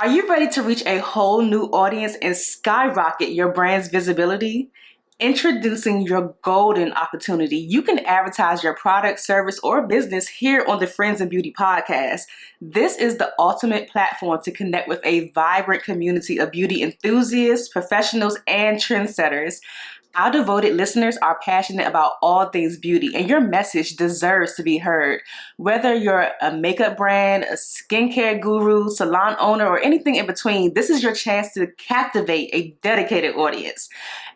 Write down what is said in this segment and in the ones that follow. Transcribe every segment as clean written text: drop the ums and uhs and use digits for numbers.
Are you ready to reach a whole new audience and skyrocket your brand's visibility? Introducing your golden opportunity. You can advertise your product, service, or business here on the Friends and Beauty podcast. This is the ultimate platform to connect with a vibrant community of beauty enthusiasts, professionals, and trendsetters. Our devoted listeners are passionate about all things beauty, and your message deserves to be heard. Whether you're a makeup brand, a skincare guru, salon owner, or anything in between, this is your chance to captivate a dedicated audience.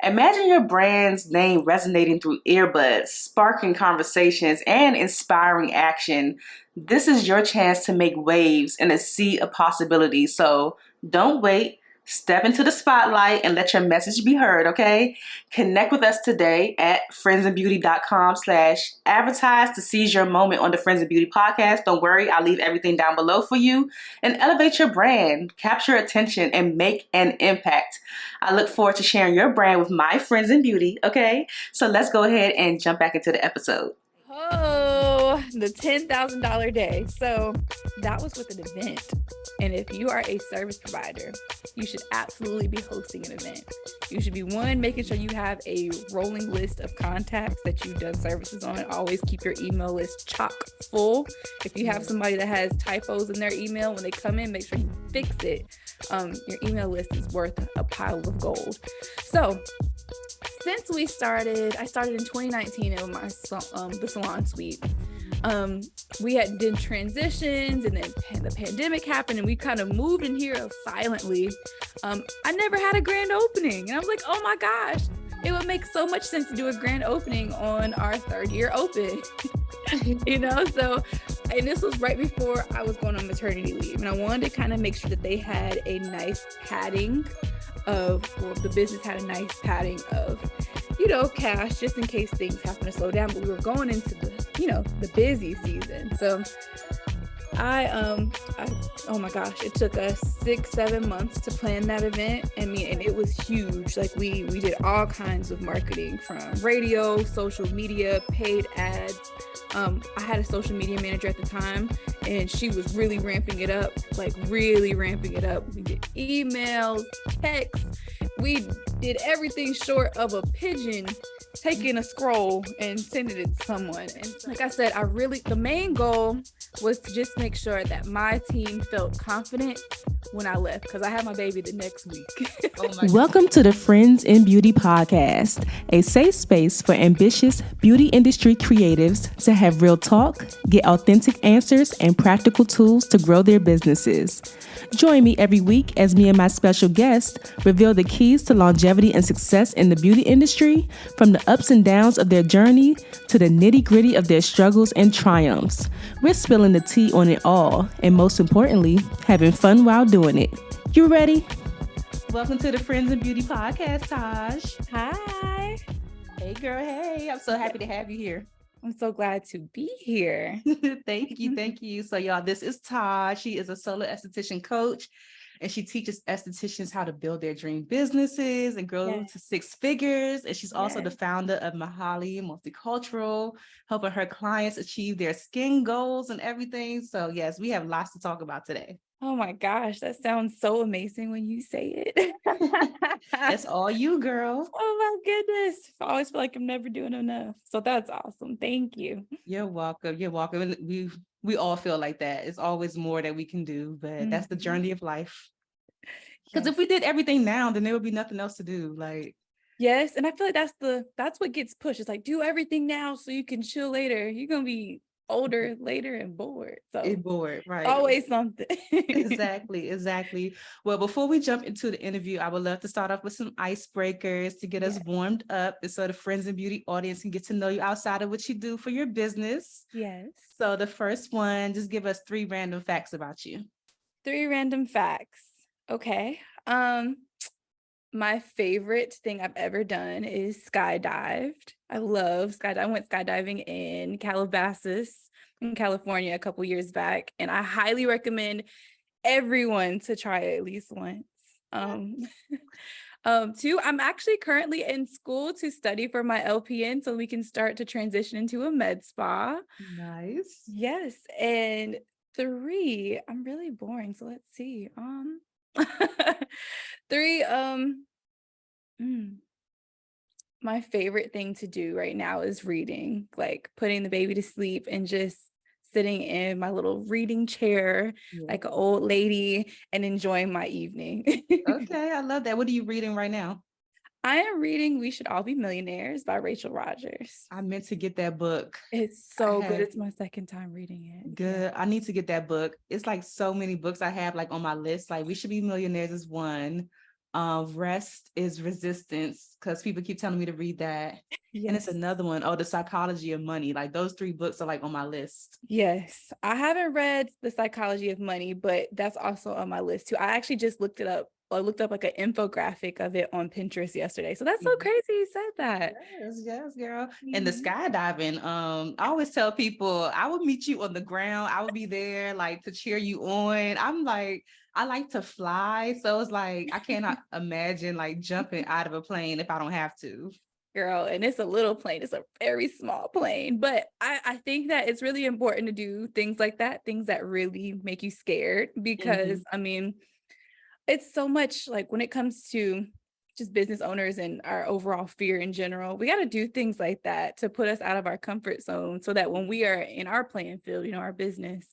Imagine your brand's name resonating through earbuds, sparking conversations, and inspiring action. This is your chance to make waves in a sea of possibilities. So don't wait. Step into the spotlight and let your message be heard, okay? Connect with us today at friendsandbeauty.com/advertise to seize your moment on the Friends and Beauty podcast. Don't worry, I'll leave everything down below for you. And elevate your brand, capture attention, and make an impact. I look forward to sharing your brand with my friends in beauty, okay? So let's go ahead and jump back into the episode. Oh, the $10,000 day. So that was with an event. And if you are a service provider, you should absolutely be hosting an event. You should be making sure you have a rolling list of contacts that you've done services on. Always keep your email list chock full. If you have somebody that has typos in their email, when they come in, make sure you fix it. Your email list is worth a pile of gold. So since I started in 2019 in my the salon suite. We had did transitions, and then the pandemic happened, and we kind of moved in here silently. I never had a grand opening, and I was like, oh my gosh, it would make so much sense to do a grand opening on our third year open. So, and this was right before I was going on maternity leave, and I wanted to kind of make sure that they had a nice padding the business had a nice padding of cash, just in case things happen to slow down. But we were going into the busy season. So I oh my gosh, it took us 6-7 months to plan that event. And it was huge. Like we did all kinds of marketing, from radio, social media, paid ads. I had a social media manager at the time, and she was really ramping it up. We did emails, texts. We did everything short of a pigeon taking a scroll and sending it to someone. And like I said, the main goal was to just make sure that my team felt confident when I left, because I had my baby the next week. Welcome to the Friends in Beauty podcast, a safe space for ambitious beauty industry creatives to have real talk, get authentic answers, and practical tools to grow their businesses. Join me every week as me and my special guest reveal the keys to longevity and success in the beauty industry, from the ups and downs of their journey to the nitty-gritty of their struggles and triumphs. We're spilling the tea on it all, and most importantly, having fun while doing it. You ready? Welcome to the Friends and Beauty podcast, Taj. Hi. Hey girl, hey. I'm so happy to have you here. I'm so glad to be here. Thank you. So y'all, this is Taj. She is a solo esthetician coach, and she teaches estheticians how to build their dream businesses and grow to 6 figures. And she's also the founder of Mahaly Multicultural, helping her clients achieve their skin goals and everything. So yes, we have lots to talk about today. Oh my gosh, that sounds so amazing when you say it. That's all you, girl. Oh my goodness. I always feel like I'm never doing enough. So that's awesome. Thank you. You're welcome. And we all feel like that. It's always more that we can do, but that's the journey of life. Because if we did everything now, then there would be nothing else to do. Yes, and I feel like that's what gets pushed. It's like, do everything now so you can chill later. You're gonna be older later and bored. So bored, right? Always something. Exactly. Well, before we jump into the interview, I would love to start off with some icebreakers to get us warmed up, and so the Friends and Beauty audience can get to know you outside of what you do for your business. Yes. So the first one, just give us 3 random facts about you. 3 random facts. Okay. My favorite thing I've ever done is skydived. I love skydiving. I went skydiving in Calabasas in California a couple years back, and I highly recommend everyone to try it at least once. 2, I'm actually currently in school to study for my LPN, so we can start to transition into a med spa. Nice. Yes. And 3, I'm really boring, so let's see. Three, mm, my favorite thing to do right now is reading, like putting the baby to sleep and just sitting in my little reading chair like an Yeah. old lady and enjoying my evening. Okay, I love that. What are you reading right now? I am reading We Should All Be Millionaires by Rachel Rogers. I meant to get that book. It's I so good. have It's my second time reading it. Yeah. good. I need to get that book. It's like so many books I have like on my list. Like We Should Be Millionaires is one. Rest is Resistance, because people keep telling me to read that. And it's Yes. another one. Oh, The Psychology of Money. Like those three books are like on my list. Yes. I haven't read The Psychology of Money, but that's also on my list too. I actually just looked it up. I looked up like an infographic of it on Pinterest yesterday. So that's so Mhm. crazy you said that. Yes, yes, girl. And the Mhm. skydiving, I always tell people I would meet you on the ground. I would be there like to cheer you on. I'm like, I like to fly. So it's like I cannot imagine like jumping out of a plane if I don't have to. Girl, and it's a little plane. It's a very small plane. But I think that it's really important to do things like that, things that really make you scared. Because Mhm. I mean, it's so much like when it comes to just business owners and our overall fear in general, we got to do things like that to put us out of our comfort zone so that when we are in our playing field, our business,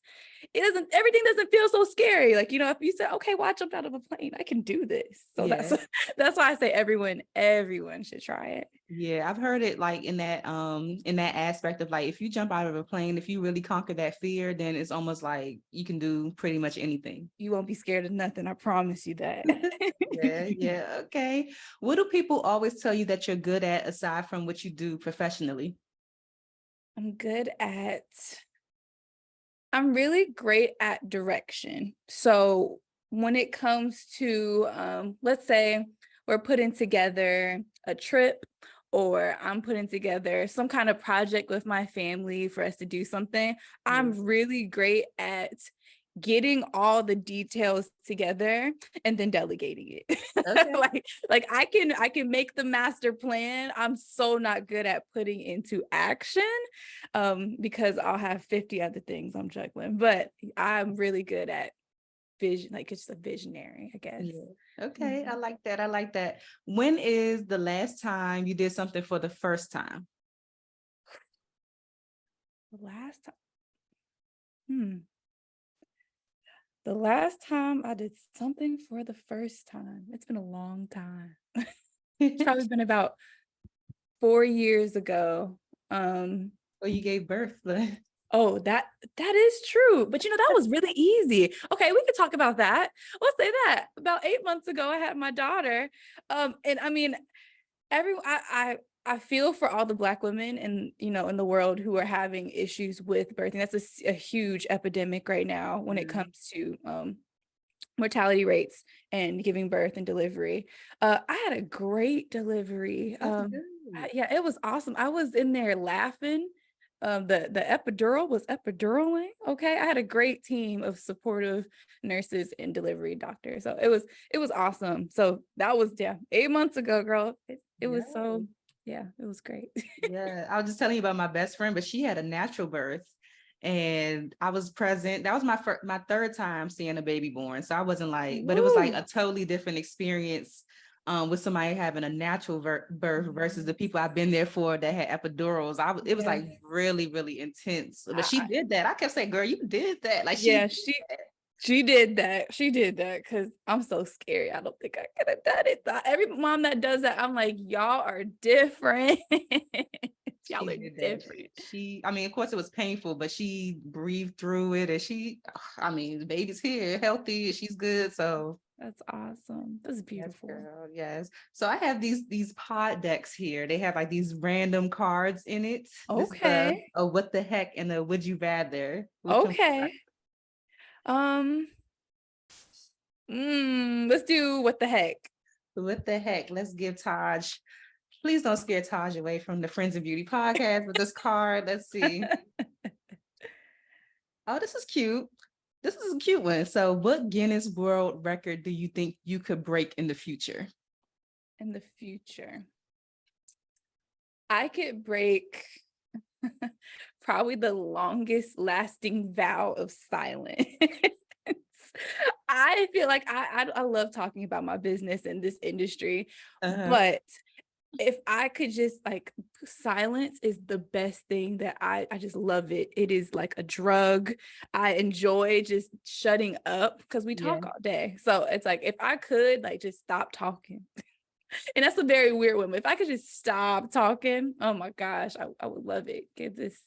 everything doesn't feel so scary. Like, if you said, okay, well, I jumped out of a plane, I can do this. So that's Yeah. that's why I say everyone should try it. Yeah, I've heard it like in that aspect of like if you jump out of a plane, if you really conquer that fear, then it's almost like you can do pretty much anything. You won't be scared of nothing. I promise you that. Yeah, yeah, okay. What do people always tell you that you're good at aside from what you do professionally? I'm good at I'm really great at direction. So when it comes to, let's say we're putting together a trip or I'm putting together some kind of project with my family for us to do something, Yeah. I'm really great at getting all the details together and then delegating it. Okay. like I can make the master plan. I'm so not good at putting into action because I'll have 50 other things I'm juggling, but I'm really good at vision, like it's a visionary, I guess. Yeah. Okay. I Mhm. like that. I like that. When is the last time you did something for the first time? The last time, the last time I did something for the first time, it's been a long time. It's probably been about 4 years ago. Well, you gave birth. Oh, that is true. But that was really easy. Okay, we could talk about that. Let's say that. About 8 months ago, I had my daughter. And I mean, I feel for all the Black women in the world who are having issues with birthing. That's a huge epidemic right now when it Mm, comes to mortality rates and giving birth and delivery. I had a great delivery. that's good. Yeah, it was awesome. I was in there laughing. The epidural was epiduraling. Okay, I had a great team of supportive nurses and delivery doctors. So it was awesome. So that was 8 months ago, girl. It was Yeah. so yeah, it was great. Yeah, I was just telling you about my best friend, but she had a natural birth, and I was present. That was my third time seeing a baby born, so I wasn't like, but it was like Woo! a totally different experience with somebody having a natural birth versus the people I've been there for that had epidurals. It was Yeah, like really, really intense. But she I, did that. I kept saying, "Girl, you did that!" Like she yeah, did that. she did that. She did that because I'm so scary. I don't think I could have done it. Every mom that does that, I'm like, y'all are different. Y'all She are did that. different. I mean, of course it was painful, but she breathed through it, and I mean, the baby's here, healthy, she's good. So That's awesome. That's yes, beautiful. girl, yes. So I have these pod decks here. They have like these random cards in it. This is Okay. a what the heck and a would you rather. Which one? Okay. Um, let's do what the heck. What the heck? Let's give Taj. Please don't scare Taj away from the Friends of Beauty podcast with this card. Let's see. Oh, this is cute. This is a cute one. So, what Guinness World Record do you think you could break in the future? In the future, I could break probably the longest lasting vow of silence. I feel like I love talking about my business in this industry, Uh-huh. but if I could just like silence is the best thing that I just love it. It is like a drug. I enjoy just shutting up because we Yeah. talk all day. So it's like if I could like just stop talking. And that's a very weird one. If I could just stop talking, oh my gosh, I would love it. Give this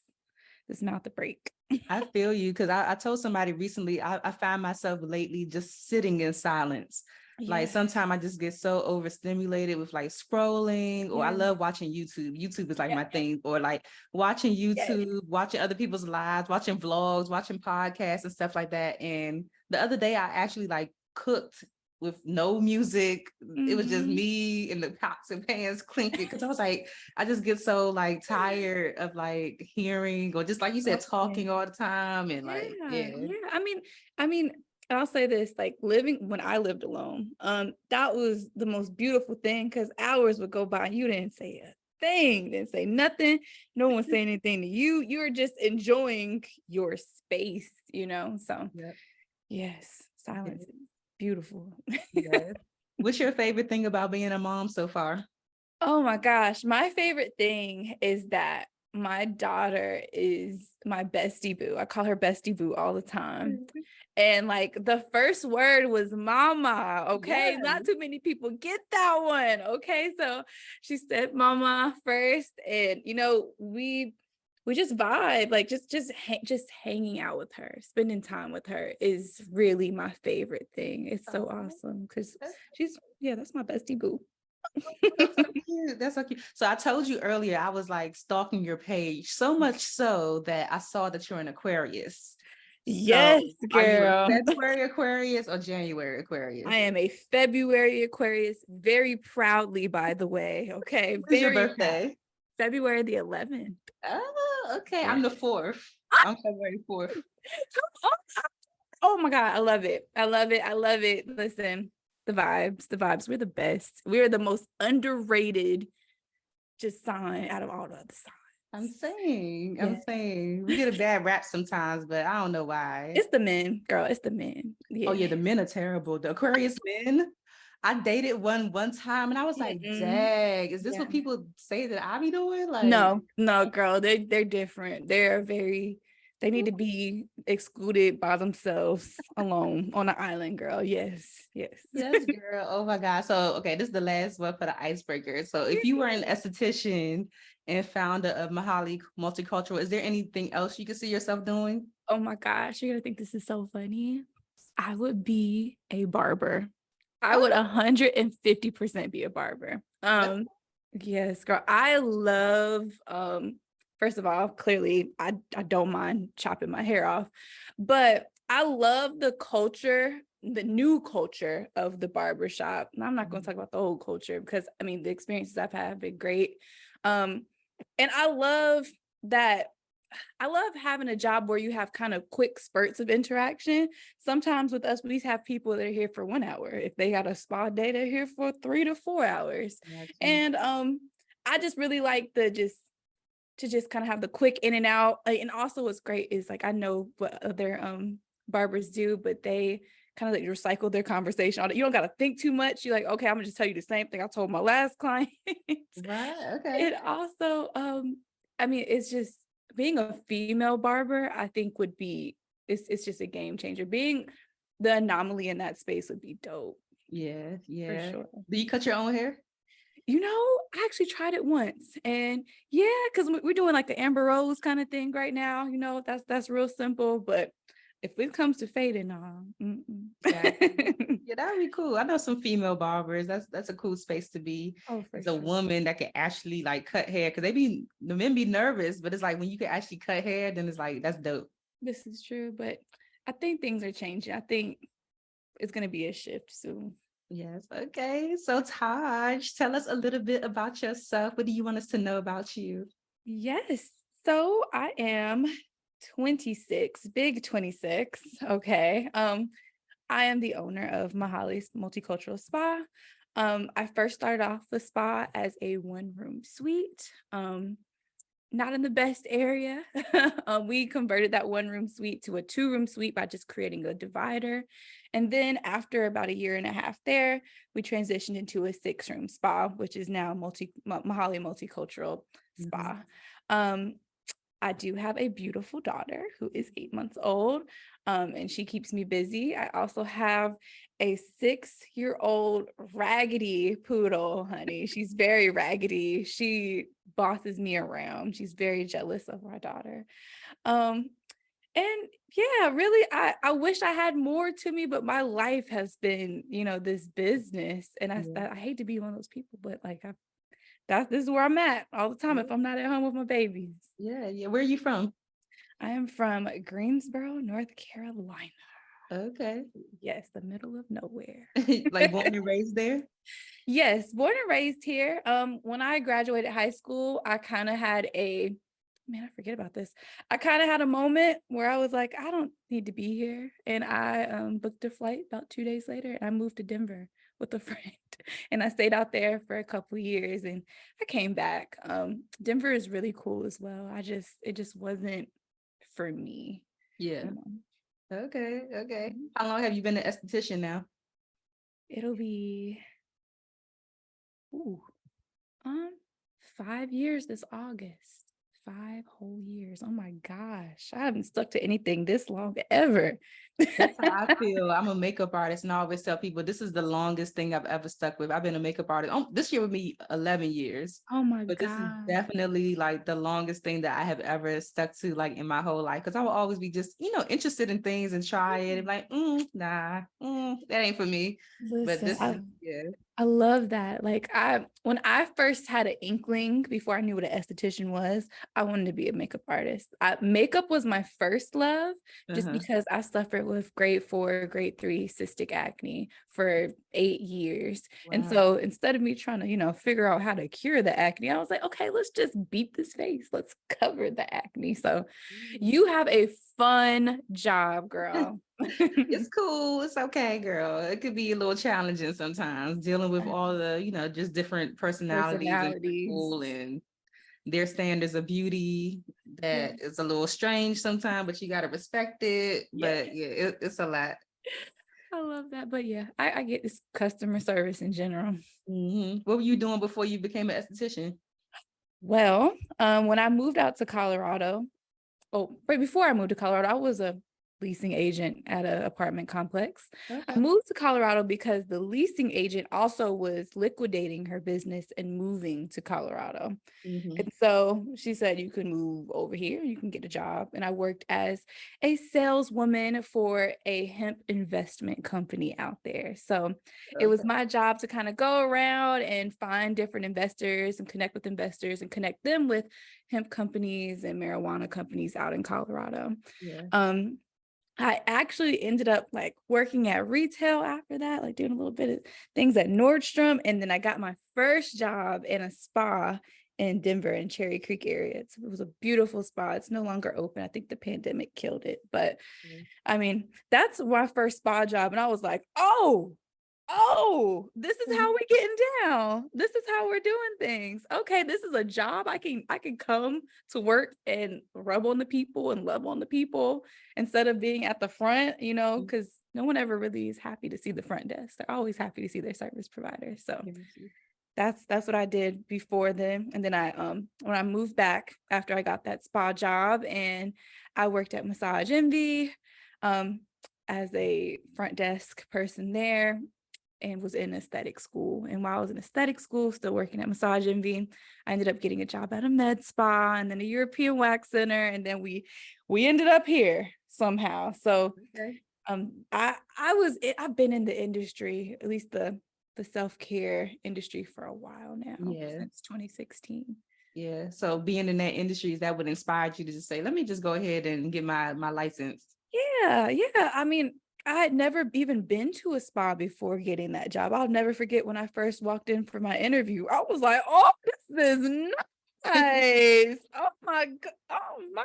mouth a break. I feel you because I told somebody recently I find myself lately just sitting in silence. Like Yeah. sometimes I just get so overstimulated with like scrolling, or I Yeah. love watching YouTube. YouTube is like Yeah. my thing, or like watching Yes. YouTube, watching other people's lives, watching vlogs, watching podcasts and stuff like that. And the other day I actually like cooked with no music. It was just Mhm. me and the pots and pans clinking because I was like, I just get so like tired of like hearing or just like you said, Okay. talking all the time and like, Yeah, yeah. yeah. I mean, I'll say this, like living when I lived alone, that was the most beautiful thing because hours would go by and you didn't say a thing, didn't say nothing, no one saying anything to you. You were just enjoying your space, you know. So Yep. yes, Yeah. silence is beautiful. Yes. What's your favorite thing about being a mom so far? Oh my gosh, my favorite thing is that my daughter is my bestie boo. I call her bestie boo all the time. And like the first word was mama, okay? Yes. Not too many people get that one, okay? So she said mama first, and you know, we just vibe, like just hanging out with her, spending time with her is really my favorite thing. It's so Oh, awesome because that's that's my bestie boo. that's so cute. That's so cute. So I told you earlier, I was like stalking your page so much so that I saw that you're an Aquarius. So Yes, are you a girl. February Aquarius or January I Aquarius? am a February Aquarius, very proudly, by the way. Okay, When's your very proud. birthday? February the 11th. Oh, okay. I'm Yes. the fourth. I'm February 4th. Oh my God, I love it. I love it. I love it. Listen, the vibes, the vibes. We're the best. We're the most underrated just sign out of all the other signs. I'm Yes. saying we get a bad rap sometimes, but I don't know why. It's the men, girl. It's the men. Oh Yeah. yeah, the men are terrible. The Aquarius men. I dated one time and I was like, Mm-mm. dang, is this Yeah. what people say that I be doing? Like, No, no, girl, they're different. They need to be excluded by themselves alone on an island, girl. Yes, yes. yes, girl. Oh my God. So okay, this is the last one for the icebreaker. So if you were an esthetician and founder of Mahaly Multicultural, is there anything else you could see yourself doing? Oh my gosh, you're gonna think this is so funny. I would be a barber. I would Oh, 150% be a barber. Yes, girl. I love first of all, clearly I don't mind chopping my hair off, but I love the culture, the new culture of the barber shop. And I'm not going to talk about the old culture because I mean the experiences I've had have been great. And I love having a job where you have kind of quick spurts of interaction. Sometimes with us, we have people that are here for 1 hour. If they got a spa day, they're here for 3 to 4 hours. gotcha. And I just really like to just kind of have the quick in and out. And also what's great is like I know what other barbers do, but they kind of like recycle their conversation. You don't got to think too much. You're like, okay, I'm gonna just tell you the same thing I told my last client. Right. Okay. It also, I mean, it's just being a female barber, I think would be, it's just a game changer. Being the anomaly in that space would be dope Yeah. for Yeah. sure. Do you cut your own hair? You know, I actually tried it once and yeah, because we're doing like the Amber Rose kind of thing right now. You know, that's real simple, but if it comes to fading, Gotcha. Yeah, that'd be cool. I know some female barbers. That's a cool space to be Oh, for as a sure. woman that can actually like cut hair because the men be nervous, but it's like when you can actually cut hair, then it's like that's dope. This is true, but I think things are changing. I think it's going to be a shift soon. Yes. Okay. So Taj, tell us a little bit about yourself. What do you want us to know about you? Yes. So I am 26, big 26. Okay. I am the owner of Mahaly's Multicultural Spa. I first started off the spa as a one-room suite. not in the best area. We converted that 1-room suite to a 2-room suite by just creating a divider. And then after about a year and a half there, we transitioned into a 6-room spa, which is now Mahaly Multicultural Mhm. Spa. I do have a beautiful daughter who is 8 months old, and she keeps me busy. I also have a 6-year-old raggedy poodle, honey. She's very raggedy. She bosses me around. She's very jealous of my daughter. Um, and yeah, really, I wish I had more to me, but my life has been, this business, and Yeah. I hate to be one of those people, but like this is where I'm at all the time Yeah. if I'm not at home with my babies. Yeah. Yeah. Where are you from? I am from Greensboro, North Carolina. Okay. Yes, the middle of nowhere. Like born and raised there? Yes, born and raised here. When I graduated high school, I kind of had I forget about this. I kind of had a moment where I was like, I don't need to be here. And I booked a flight about 2 days later and I moved to Denver with a friend. And I stayed out there for a couple years and I came back. Denver is really cool as well. It just wasn't for me, Yeah. you know. Okay. Okay. Mhm. How long have you been an esthetician now? It'll be ooh, um 5 years this August. 5 whole years. Oh my gosh. I haven't stuck to anything this long ever. That's how I feel. I'm a makeup artist, and I always tell people this is the longest thing I've ever stuck with. I've been a makeup artist. This year would be 11 years, Oh my but this is God. definitely like the longest thing that I have ever stuck to, like in my whole life. Because I will always be just, interested in things and try it. And like, nah, that ain't for me. But Listen, this is, yeah. I love that. Like when I first had an inkling before I knew what an esthetician was, I wanted to be a makeup artist. Makeup was my first love just Uh-huh. because I suffered with grade 4, grade 3 cystic acne for 8 years. And Wow. so instead of me trying to, figure out how to cure the acne, I was like, okay, let's just beat this face. Let's cover the acne. So you have a fun job, girl. It's cool. It's okay, girl. It could be a little challenging sometimes dealing with all the, just different personalities and Personalities. people and their standards of beauty Yeah. that is a little strange sometimes, but you got to respect it. Yeah. But yeah, it's a lot. I love that. But yeah, I get this customer service in general. What were you doing before you became an esthetician? Well, when I moved out to Colorado, right before I moved to Colorado, I was a leasing agent at an apartment complex. I Okay. moved to Colorado because the leasing agent also was liquidating her business and moving to Colorado. Hmm. And so she said, you can move over here, you can get a job. And I worked as a saleswoman for a hemp investment company out there. So it was Okay. my job to kind of go around and find different investors and connect with investors and connect them with hemp companies and marijuana companies out in Colorado. Yeah. Um, I actually ended up like working at retail after that, like doing a little bit of things at Nordstrom. And then I got my first job in a spa in Denver in Cherry Creek area. It was a beautiful spa. It's no longer open. I think the pandemic killed it. But Yeah. I mean, that's my first spa job. And I was like, oh, this is how we're getting down. This is how we're doing things. Okay, this is a job. I can come to work and rub on the people and love on the people instead of being at the front, because no one ever really is happy to see the front desk. They're always happy to see their service provider. So that's what I did before then. And then I when I moved back after I got that spa job and I worked at Massage Envy as a front desk person there and was in aesthetic school. And while I was in aesthetic school, still working at Massage Envy, I ended up getting a job at a med spa and then a European wax center. And then we ended up here somehow. So Okay. I've been in the industry, at least the self-care industry for a while now, Yeah. since 2016. Yeah. So being in that industry, that would inspire you to just say, let me just go ahead and get my license. Yeah. I mean, I had never even been to a spa before getting that job. I'll never forget when I first walked in for my interview. I was like, oh, this is nice. Oh my God. Oh my.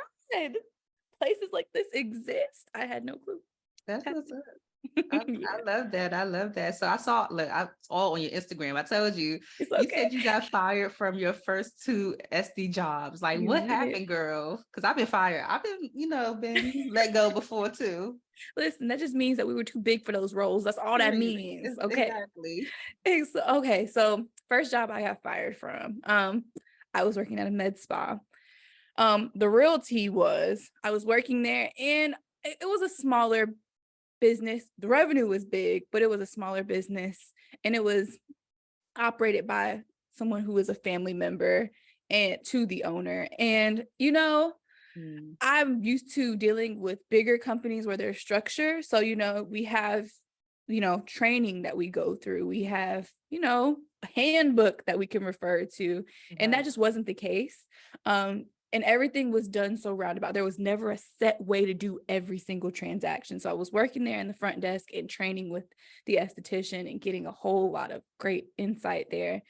Places like this exist. I had no clue. That's what's up. Yeah, I love that. I love that. So I saw, look, I all on your Instagram. I told you, it's you okay. said you got fired from your first two SD jobs. Like, You what did. happened, girl? Because I've been fired. I've been, been let go before too. Listen, that just means that we were too big for those roles. That's all that Period. means. Okay. Exactly. Okay. So first job I got fired from. I was working at a med spa. The real tea was I was working there and it was a smaller business. The revenue was big, but it was a smaller business and it was operated by someone who was a family member and to the owner. And Mm. I'm used to dealing with bigger companies where there's structure. So, we have, training that we go through. We have, a handbook that we can refer to. And that Right. just wasn't the case. And everything was done so roundabout. There was never a set way to do every single transaction. So I was working there in the front desk and training with the esthetician and getting a whole lot of great insight there.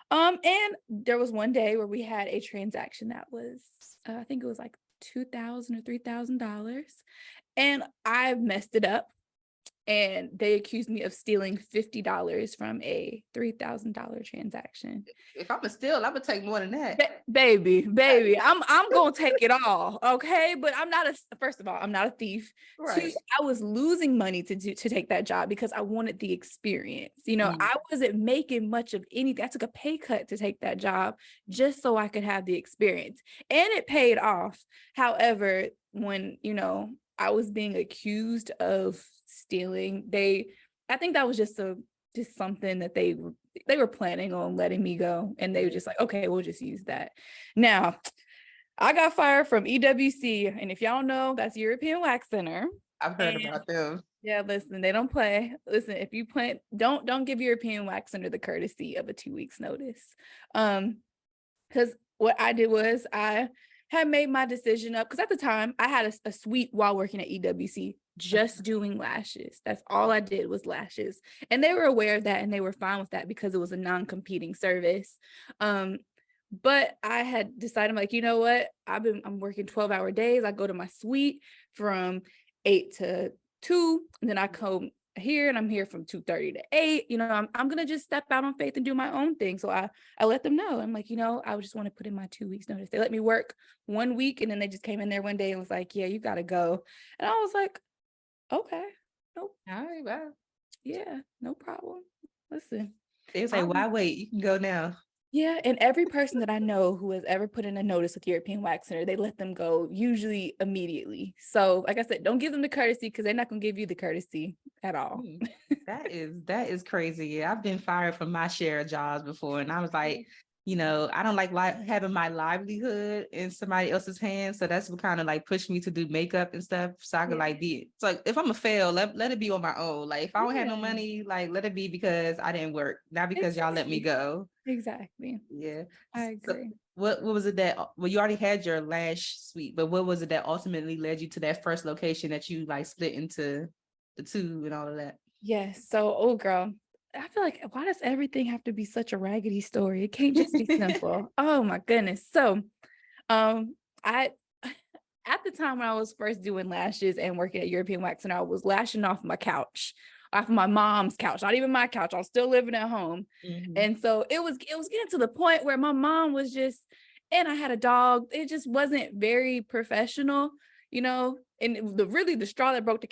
And there was one day where we had a transaction that was, I think it was like $2,000 or $3,000, and I messed it up. And they accused me of stealing $50 from a $3,000 transaction. If I'm a steal, I'm gonna take more than that. Baby, I'm gonna take it all, okay? But first of all, I'm not a thief. Two, Right. I was losing money to take that job because I wanted the experience. Mm. I wasn't making much of anything. I took a pay cut to take that job just so I could have the experience, and it paid off. However, when I was being accused of stealing, I think that was just something that they were planning on letting me go, and they were just like, okay, we'll just use that. Now, I got fired from EWC, and if y'all know, that's European Wax Center. I've heard And about them. yeah, listen, they don't play. Listen, if you plan, don't give European Wax Center the courtesy of a 2 weeks notice. Because what I did was I had made my decision up, because at the time I had a suite while working at EWC just doing lashes. That's all I did was lashes. And they were aware of that and they were fine with that because it was a non-competing service. But I had decided, I'm like, you know what? I'm working 12-hour days. I go to my suite from 8 to 2, and then I come here and I'm here from 2:30 to 8. I'm gonna just step out on faith and do my own thing. So I let them know. I'm like, I just want to put in my 2 weeks notice. They let me work 1 week, and then they just came in there one day and was like, yeah, you gotta go. And I was like, okay, nope, All right, well. yeah, no problem. Listen, They was like, I'll why wait? You can go now. yeah, and every person that I know who has ever put in a notice with European Wax Center, they let them go usually immediately. So, like I said, don't give them the courtesy because they're not going to give you the courtesy at all. Mm. That is crazy. Yeah, I've been fired from my share of jobs before, and I was like, I don't like having my livelihood in somebody else's hands. So that's what kind of like pushed me to do makeup and stuff. So I could Yeah. it's like if I'm a fail, let it be on my own. Like if I don't have no Yeah, money, like let it be because I didn't work, not because y'all let me exactly. go. Exactly. Yeah. I So agree. what was it that well you already had your lash suite, but what was it that ultimately led you to that first location that you like split into the two and all of that? Yes. So, oh girl, I feel like why does everything have to be such a raggedy story? It can't just be simple. Oh my goodness. So, I at the time when I was first doing lashes and working at European Wax Center, I was lashing off my couch, off of my mom's couch, not even my couch. I was still living at home. Mhm. And so it was getting to the point where my mom was just, and I had a dog. It just wasn't very professional, and the straw that broke the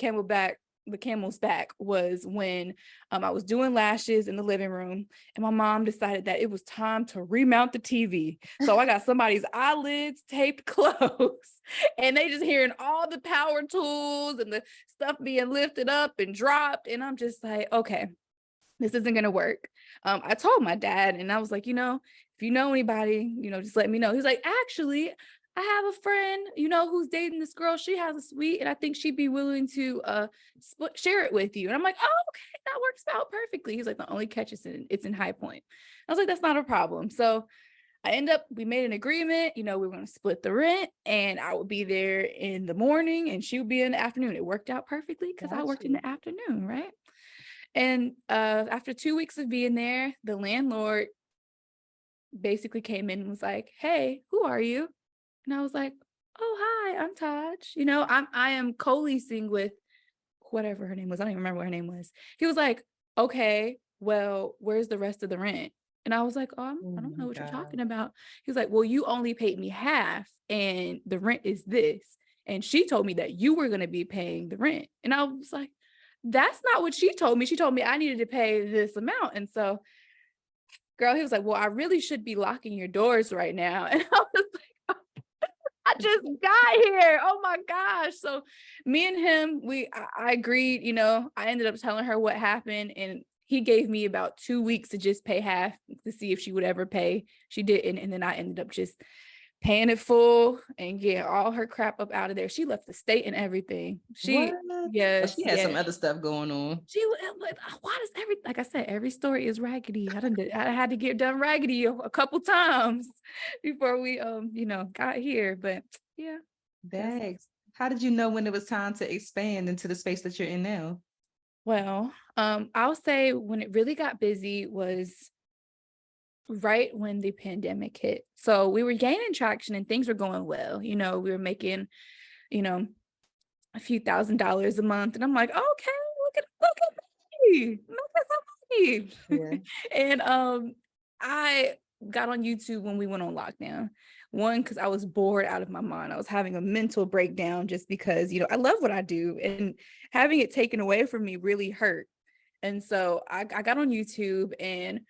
camel's back was when I was doing lashes in the living room, and my mom decided that it was time to remount the TV. So I got somebody's eyelids taped close, and they just hearing all the power tools and the stuff being lifted up and dropped. And I'm just like, okay, this isn't going to work. I told my dad, and I was like, if you know anybody, just let me know. He's like, actually, I have a friend, who's dating this girl. She has a suite, and I think she'd be willing to share it with you. And I'm like, oh, okay, that works out perfectly. He's like, the only catch is it's in High Point. I was like, that's not a problem. So we made an agreement, we were going to split the rent, and I would be there in the morning and she would be in the afternoon. It worked out perfectly because I Got worked in you. the afternoon, right? And after 2 weeks of being there, the landlord basically came in and was like, hey, who are you? And I was like, oh, hi, I'm Taj. I am co-leasing with whatever her name was. I don't even remember what her name was. He was like, okay, well, where's the rest of the rent? And I was like, Oh I don't my know what you're God. talking about. He was like, well, you only paid me half and the rent is this. And she told me that you were going to be paying the rent. And I was like, that's not what she told me. She told me I needed to pay this amount. And so, girl, he was like, well, I really should be locking your doors right now. And I was like, I just got here. Oh my gosh. So me and him, I agreed, you know, I ended up telling her what happened, and he gave me about 2 weeks to just pay half to see if she would ever pay. She didn't. And then I ended up just paying it full and getting all her crap up out of there. She left the state and everything. What? Well, Yes, she had some other stuff going on. she was like, why does like I said, every story is raggedy. I had to get done raggedy a couple times before we you know, got here. But yeah. Thanks. How did you know when it was time to expand into the space that you're in now? Well, I'll say when it really got busy was right when the pandemic hit. So we were gaining traction and things were going well. You know, we were making, you know, a few $1,000s a month. And I'm like, okay, look at me. Look at somebody. Yeah. And I got on YouTube when we went on lockdown. One, because I was bored out of my mind. I was having a mental breakdown just because, you know, I love what I do, and having it taken away from me really hurt. And so I got on YouTube, and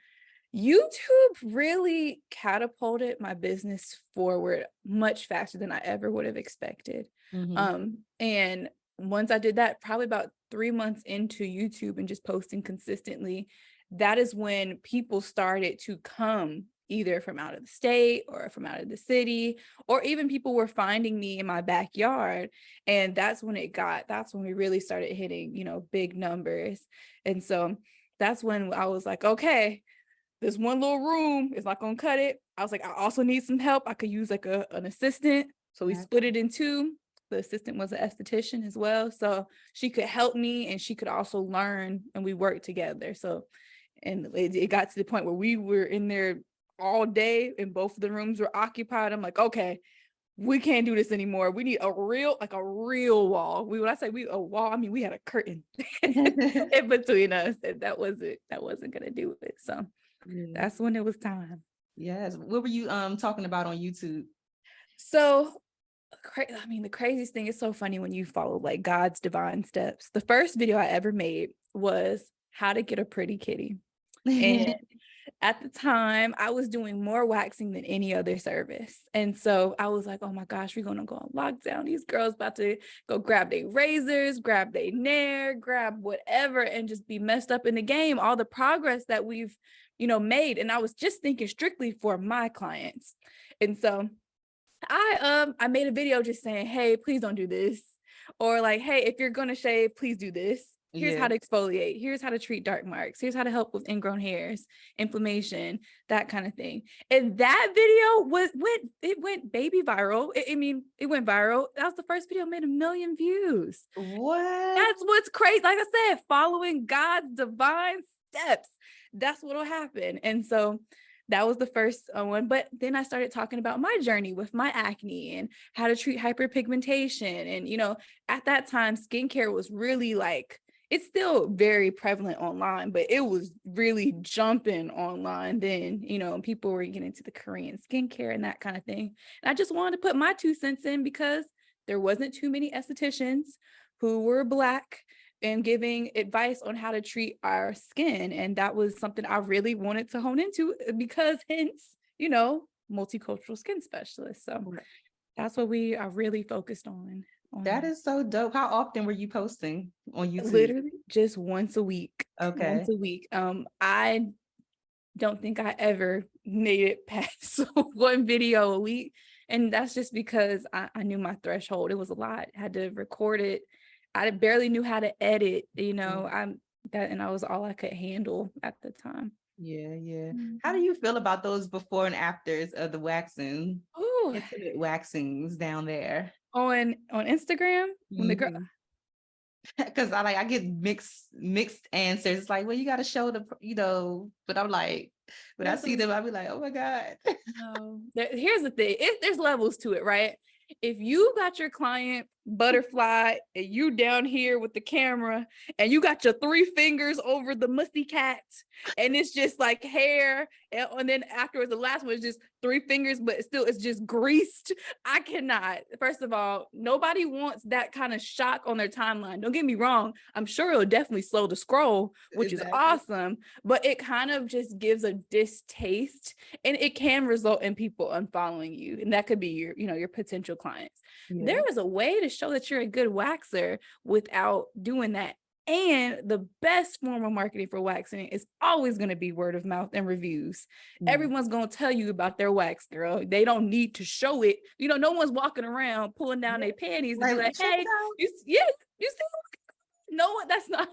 YouTube really catapulted my business forward much faster than I ever would have expected. Mhm. And once I did that, probably about 3 months into YouTube and just posting consistently, that is when people started to come either from out of the state or from out of the city, or even people were finding me in my backyard. And that's when we really started hitting, you know, big numbers. And so that's when I was like, okay, this one little room is not gonna cut it. I was like, I also need some help. I could use like an assistant. So we Yeah. split it in two. The assistant was an esthetician as well. So she could help me and she could also learn, and we worked together. So, and it got to the point where we were in there all day and both of the rooms were occupied. I'm like, okay, we can't do this anymore. We need a real wall. When I say a wall, I mean, we had a curtain in between us, and that wasn't gonna do it. So Yeah. that's when it was time. Yes. What were you talking about on YouTube? So I mean, the craziest thing is so funny when you follow like God's divine steps. The first video I ever made was how to get a pretty kitty. And at the time, I was doing more waxing than any other service. And so I was like, oh my gosh, we're going to go on lockdown. These girls about to go grab their razors, grab their nair, grab whatever, and just be messed up in the game. All the progress that we've, you know, made. And I was just thinking strictly for my clients. And so I made a video just saying, hey, please don't do this. Or like, hey, if you're gonna shave, please do this. Here's how Yeah. to exfoliate. Here's how to treat dark marks. Here's how to help with ingrown hairs, inflammation, that kind of thing. And that video went baby viral. It went viral. That was the first video, made 1 million views. What? That's what's crazy. Like I said, following God's divine steps, that's what'll happen. And so that was the first one. But then I started talking about my journey with my acne and how to treat hyperpigmentation. And, you know, at that time, skincare was really like, it's still very prevalent online, but it was really jumping online then, you know, and people were getting into the Korean skincare and that kind of thing. And I just wanted to put my 2 cents in because there wasn't too many estheticians who were Black and giving advice on how to treat our skin. And that was something I really wanted to hone into because hence, you know, multicultural skin specialist. So that's what we are really focused on. That is so dope. How often were you posting on YouTube? Literally just once a week. Okay. Once a week. I don't think I ever made it past one video a week. And that's just because I knew my threshold. It was a lot. I had to record it. I barely knew how to edit, you know, and I was all I could handle at the time. Yeah, yeah. How do you feel about those before and afters of the waxing? Ooh. Intimate waxings down there. On Instagram, when the girl, because I get mixed answers. It's like, well, you got to show the, you know, but I'm like, when I see them, I'll be like, oh my God. No. Here's the thing. There's levels to it, right? If you got your client butterfly, and you down here with the camera, and you got your 3 fingers over the musty cat, and it's just like hair, and then afterwards the last one is just 3 fingers, but still it's just greased. I cannot. First of all, nobody wants that kind of shock on their timeline. Don't get me wrong, I'm sure it'll definitely slow the scroll, which is Exactly. awesome, but it kind of just gives a distaste, and it can result in people unfollowing you, and that could be your, your potential clients. Yeah. There is a way to show that you're a good waxer without doing that. And the best form of marketing for waxing is always going to be word of mouth and reviews. Everyone's going to tell you about their wax, girl. They don't need to show it. No one's walking around pulling down their panties and be like, check hey, it out. you see, no, that's not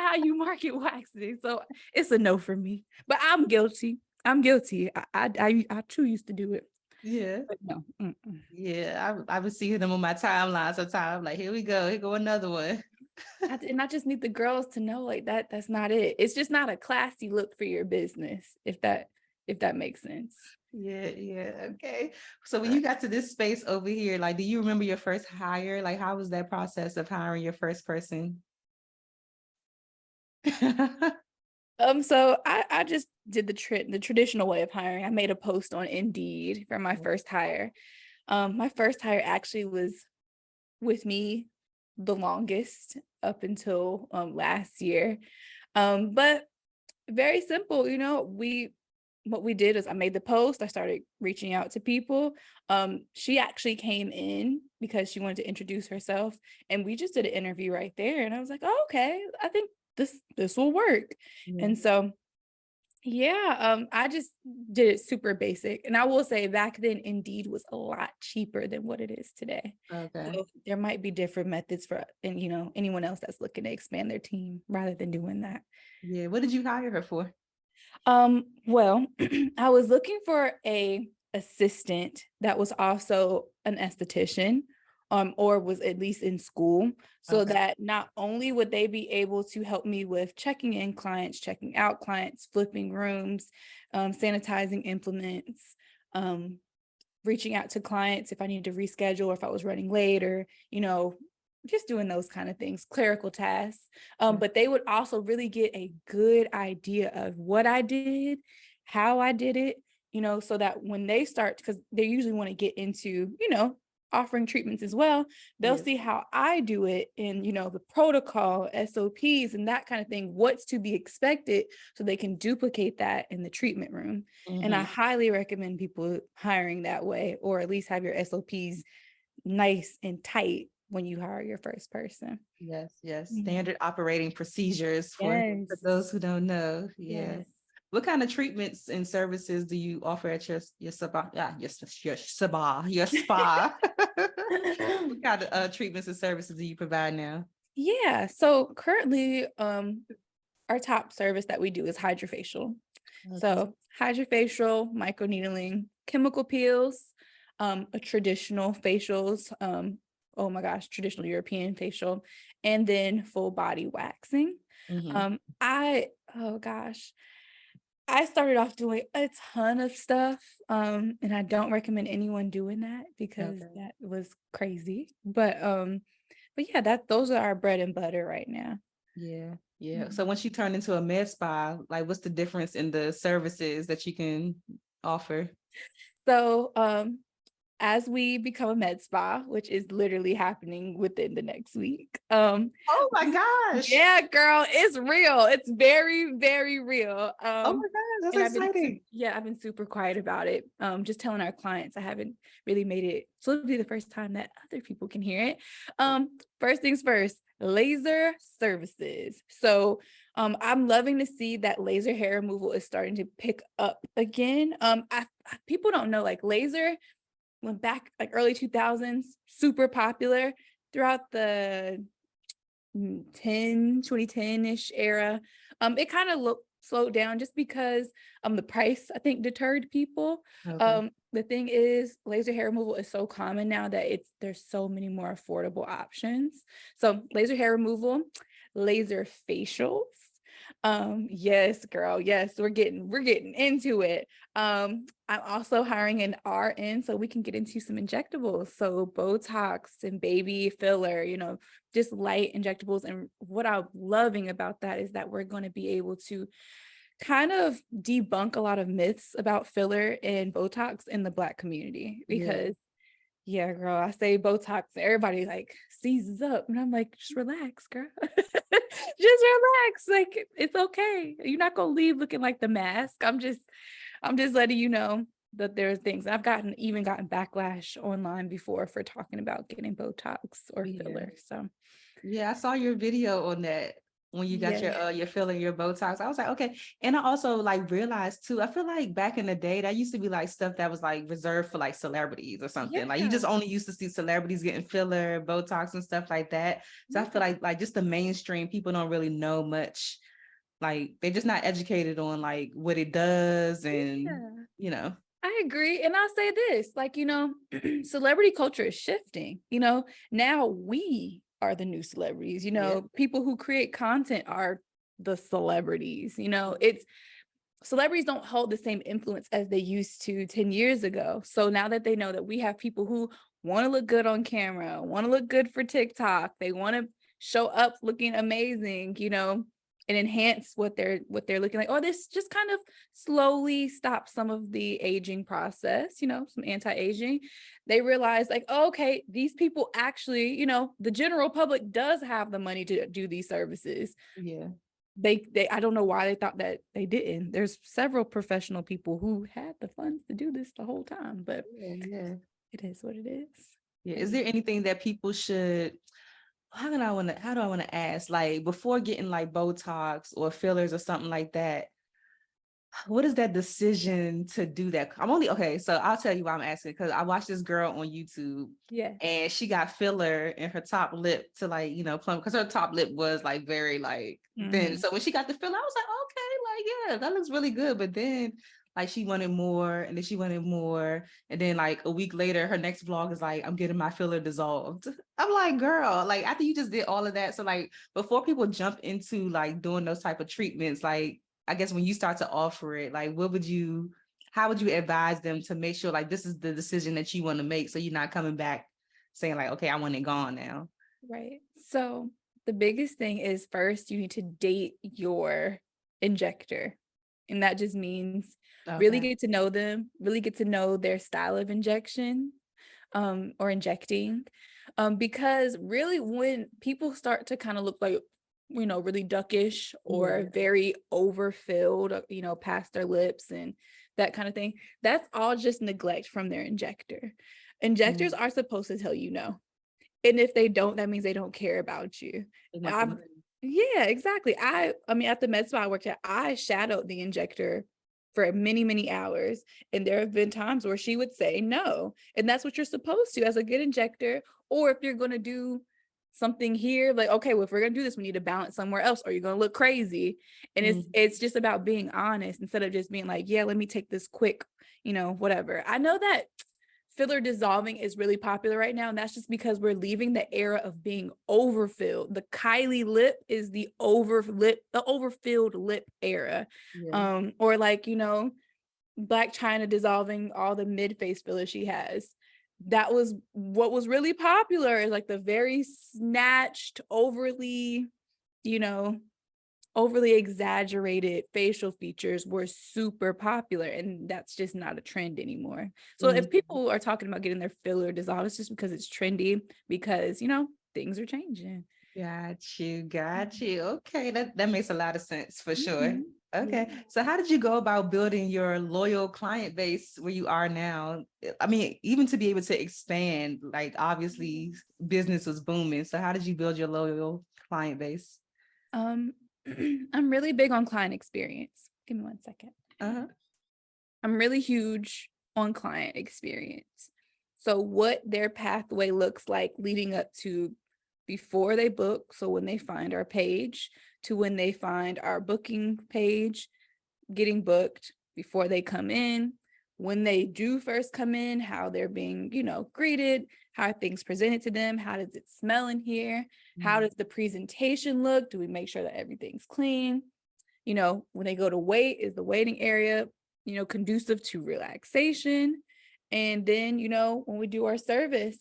how you market waxing. So it's a no for me, but I'm guilty. I too used to do it. Yeah. But no. Mm-mm. Yeah. I would see them on my timeline sometimes. Like, here we go. Here go another one. And I just need the girls to know, like, that's not it. It's just not a classy look for your business, if that makes sense. Yeah. Okay. So when you got to this space over here, like, do you remember your first hire? Like, how was that process of hiring your first person? So I just did the traditional way of hiring. I made a post on Indeed for my first hire. My first hire actually was with me the longest up until last year. But very simple, what we did is I made the post, I started reaching out to people. She actually came in because she wanted to introduce herself, and we just did an interview right there. And I was like, oh, okay, I think this will work. And so I just did it super basic. And I will say back then Indeed was a lot cheaper than what it is today. Okay. So there might be different methods for, and anyone else that's looking to expand their team rather than doing that. Yeah. What did you hire her for? Well, I was looking for a assistant that was also an esthetician, or was at least in school, so that not only would they be able to help me with checking in clients, checking out clients, flipping rooms, sanitizing implements, reaching out to clients if I needed to reschedule or if I was running late, or, just doing those kind of things, clerical tasks. But they would also really get a good idea of what I did, how I did it, so that when they start, because they usually want to get into, offering treatments as well, they'll see how I do it in, the protocol, SOPs, and that kind of thing, what's to be expected, so they can duplicate that in the treatment room. And I highly recommend people hiring that way, or at least have your SOPs nice and tight when you hire your first person. Yes. Standard operating procedures for those who don't know. Yes. What kind of treatments and services do you offer at your spa? Your spa. What kind of treatments and services do you provide now? Yeah. So currently, our top service that we do is hydrofacial. So hydrofacial, microneedling, chemical peels, a traditional facials, oh my gosh, traditional European facial, and then full body waxing. I started off doing a ton of stuff, and I don't recommend anyone doing that because that was crazy. But yeah, those are our bread and butter right now. Yeah. So once you turn into a med spa, like, what's the difference in the services that you can offer? So as we become a med spa, which is literally happening within the next week. Oh my gosh. Yeah, girl, it's real. It's very, very real. Oh my gosh, that's exciting. I've been super quiet about it. Just telling our clients. I haven't really made it. So it'll be the first time that other people can hear it. First things first, laser services. So I'm loving to see that laser hair removal is starting to pick up again. People don't know, like, laser went back like early 2000s, super popular throughout the 2010-ish era. It kind of slowed down just because the price, I think, deterred people. The thing is, laser hair removal is so common now that there's so many more affordable options. So laser hair removal, laser facials, Yes, girl. Yes, we're getting into it. I'm also hiring an RN so we can get into some injectables. So Botox and baby filler, just light injectables. And what I'm loving about that is that we're going to be able to kind of debunk a lot of myths about filler and Botox in the Black community, Yeah. because yeah, girl, I say Botox, everybody like seizes up, and I'm like, just relax, girl. Just relax. Like, it's okay. You're not gonna leave looking like the mask. I'm just letting you know that there's things. I've even gotten backlash online before for talking about getting Botox or Yeah. filler. So Yeah, I saw your video on that when you got yeah. your filling, your Botox. I was like, okay. And I also like realized too, I feel like back in the day, that used to be like stuff that was like reserved for like celebrities or something. Like you Yeah. just only used to see celebrities getting filler, Botox and stuff like that. So I feel like just the mainstream people don't really know much. Like they're just not educated on like what it does and Yeah. you know. I agree. And I'll say this, like, celebrity culture is shifting. Now we are the new celebrities. Yeah. People who create content are the celebrities. It's celebrities don't hold the same influence as they used to 10 years ago. So now that they know that we have people who want to look good on camera, want to look good for TikTok, they want to show up looking amazing, and enhance what they're looking like. Or this just kind of slowly stops some of the aging process, some anti-aging. They realize like, oh, okay, these people actually, the general public does have the money to do these services. Yeah. They I don't know why they thought that they didn't. There's several professional people who had the funds to do this the whole time, but Yeah. it is what it is. Yeah. Is there anything that people should, how do I want to ask, like before getting like Botox or fillers or something like that, what is that decision to do that? I'm only okay, so I'll tell you why I'm asking, because I watched this girl on YouTube Yeah. and she got filler in her top lip to like, plump, because her top lip was like very like thin. Mhm. So when she got the filler, I was like, okay, like yeah, that looks really good. But then like she wanted more, and then she wanted more, and then like a week later, her next vlog is like, I'm getting my filler dissolved. I'm like, girl, like after you just did all of that, so like before people jump into like doing those type of treatments, like I guess when you start to offer it, like how would you advise them to make sure like this is the decision that you want to make, so you're not coming back saying like, okay, I want it gone now? Right. So the biggest thing is, first you need to date your injector. And that just means really Okay. get to know them, really get to know their style of injection, or injecting. Because really when people start to kind of look like, really duckish or Yeah. very overfilled, past their lips and that kind of thing, that's all just neglect from their injector. Injectors are supposed to tell you no. And if they don't, that means they don't care about you. They want the I've, money. yeah, exactly. I mean, at the med spa I worked at, I shadowed the injector for many, many hours. And there have been times where she would say no. And that's what you're supposed to as a good injector. Or if you're going to do something here, like, okay, well, if we're going to do this, we need to balance somewhere else, or you're going to look crazy. And it's just about being honest instead of just being like, yeah, let me take this quick, whatever. I know that filler dissolving is really popular right now, and that's just because we're leaving the era of being overfilled. The Kylie lip is the overfilled lip era. Yeah. Or like, Black China dissolving all the mid-face filler she has. That was what was really popular, is like the very snatched, you know, overly exaggerated facial features were super popular, and that's just not a trend anymore. So if people are talking about getting their filler dissolved, it's just because it's trendy, because things are changing. Got you. Okay, that makes a lot of sense for sure. Mhm. Okay, Yeah. so how did you go about building your loyal client base where you are now? I mean, even to be able to expand, like obviously business was booming. So how did you build your loyal client base? Um, I'm really big on client experience. Give me 1 second. Uh-huh. I'm really huge on client experience. So what their pathway looks like leading up to before they book, so when they find our page, to when they find our booking page, getting booked, before they come in, when they do first come in, how they're being, greeted, how are things presented to them, how does it smell in here, how does the presentation look, do we make sure that everything's clean, You know, when they go to wait, is the waiting area, you know, conducive to relaxation? And then, you know, when we do our service,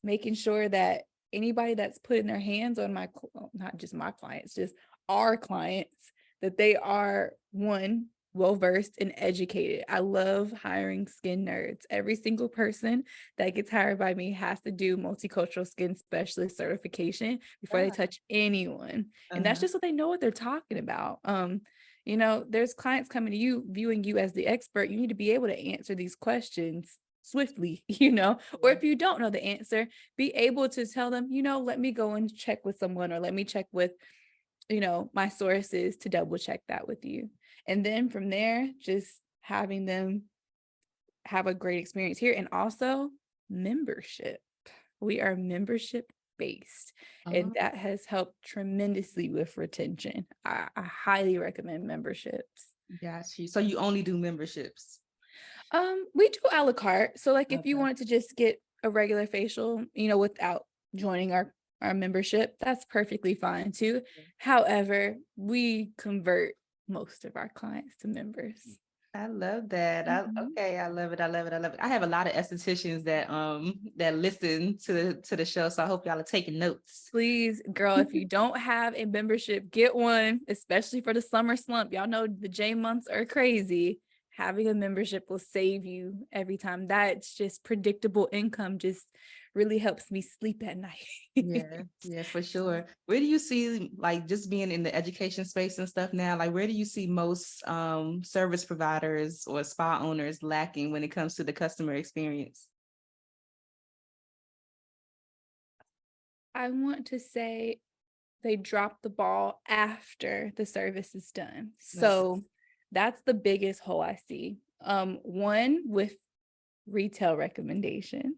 making sure that anybody that's putting their hands on my, not just my clients, just our clients, that they are, one, well-versed and educated. I love hiring skin nerds. Every single person that gets hired by me has to do multicultural skin specialist certification before they Ah, touch anyone. And that's uh-huh. just what they know what they're talking about. You know, there's clients coming to you, viewing you as the expert. You need to be able to answer these questions swiftly, you know, or Yeah. if you don't know the answer, be able to tell them, you know, let me go and check with someone, or let me check with, you know, my sources to double check that with you. And then from there, just having them have a great experience here. And also membership. We are membership based, and Oh, that has helped tremendously with retention. I highly recommend memberships. got you. So you only do memberships? We do a la carte. So like if you Okay. wanted to just get a regular facial, you know, without joining our membership, that's perfectly fine too. However, we convert most of our clients to members. I love that. Mhm. Okay, I love it. I love it. I love it. I have a lot of estheticians that listen to the show, so I hope y'all are taking notes. Please, girl, if you don't have a membership, get one, especially for the summer slump. Y'all know the J months are crazy. Having a membership will save you every time. That's just predictable income, just really helps me sleep at night. Yeah, yeah, for sure. Where do you see, like, just being in the education space and stuff now, like where do you see most service providers or spa owners lacking when it comes to the customer experience? I want to say they drop the ball after the service is done. Okay. So that's the biggest hole I see. One, with retail recommendations.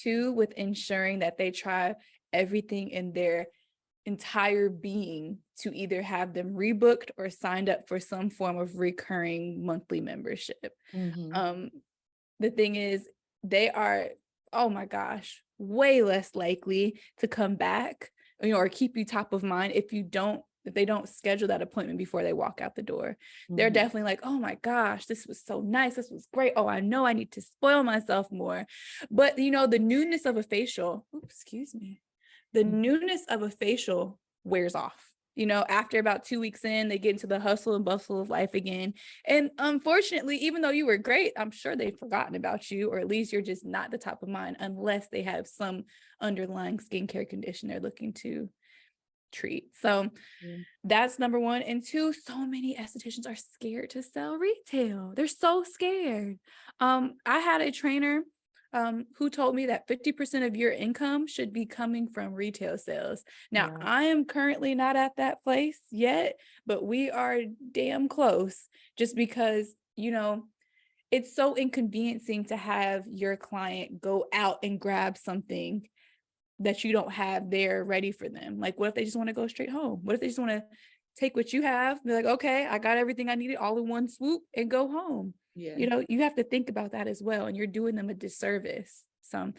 Two, with ensuring that they try everything in their entire being to either have them rebooked or signed up for some form of recurring monthly membership. Mhm. Um, the thing is, they are, oh my gosh, way less likely to come back, you know, or keep you top of mind if they don't schedule that appointment before they walk out the door. They're Mhm. definitely like, oh my gosh, this was so nice. This was great. Oh, I know I need to spoil myself more. But you know, the newness of a facial, oops, excuse me, the newness of a facial wears off. You know, after about 2 weeks in, they get into the hustle and bustle of life again. And unfortunately, even though you were great, I'm sure they've forgotten about you, or at least you're just not the top of mind unless they have some underlying skincare condition they're looking to treat. So Mhm. that's number one. And two, so many estheticians are scared to sell retail. They're so scared. I had a trainer who told me that 50% of your income should be coming from retail sales. Now, Right. I am currently not at that place yet, but we are damn close, just because, you know, it's so inconveniencing to have your client go out and grab something that you don't have there ready for them. Like, what if they just want to go straight home? What if they just want to take what you have, be like, okay, I got everything I needed all in one swoop, and go home? Yeah. You know, you have to think about that as well, and you're doing them a disservice. So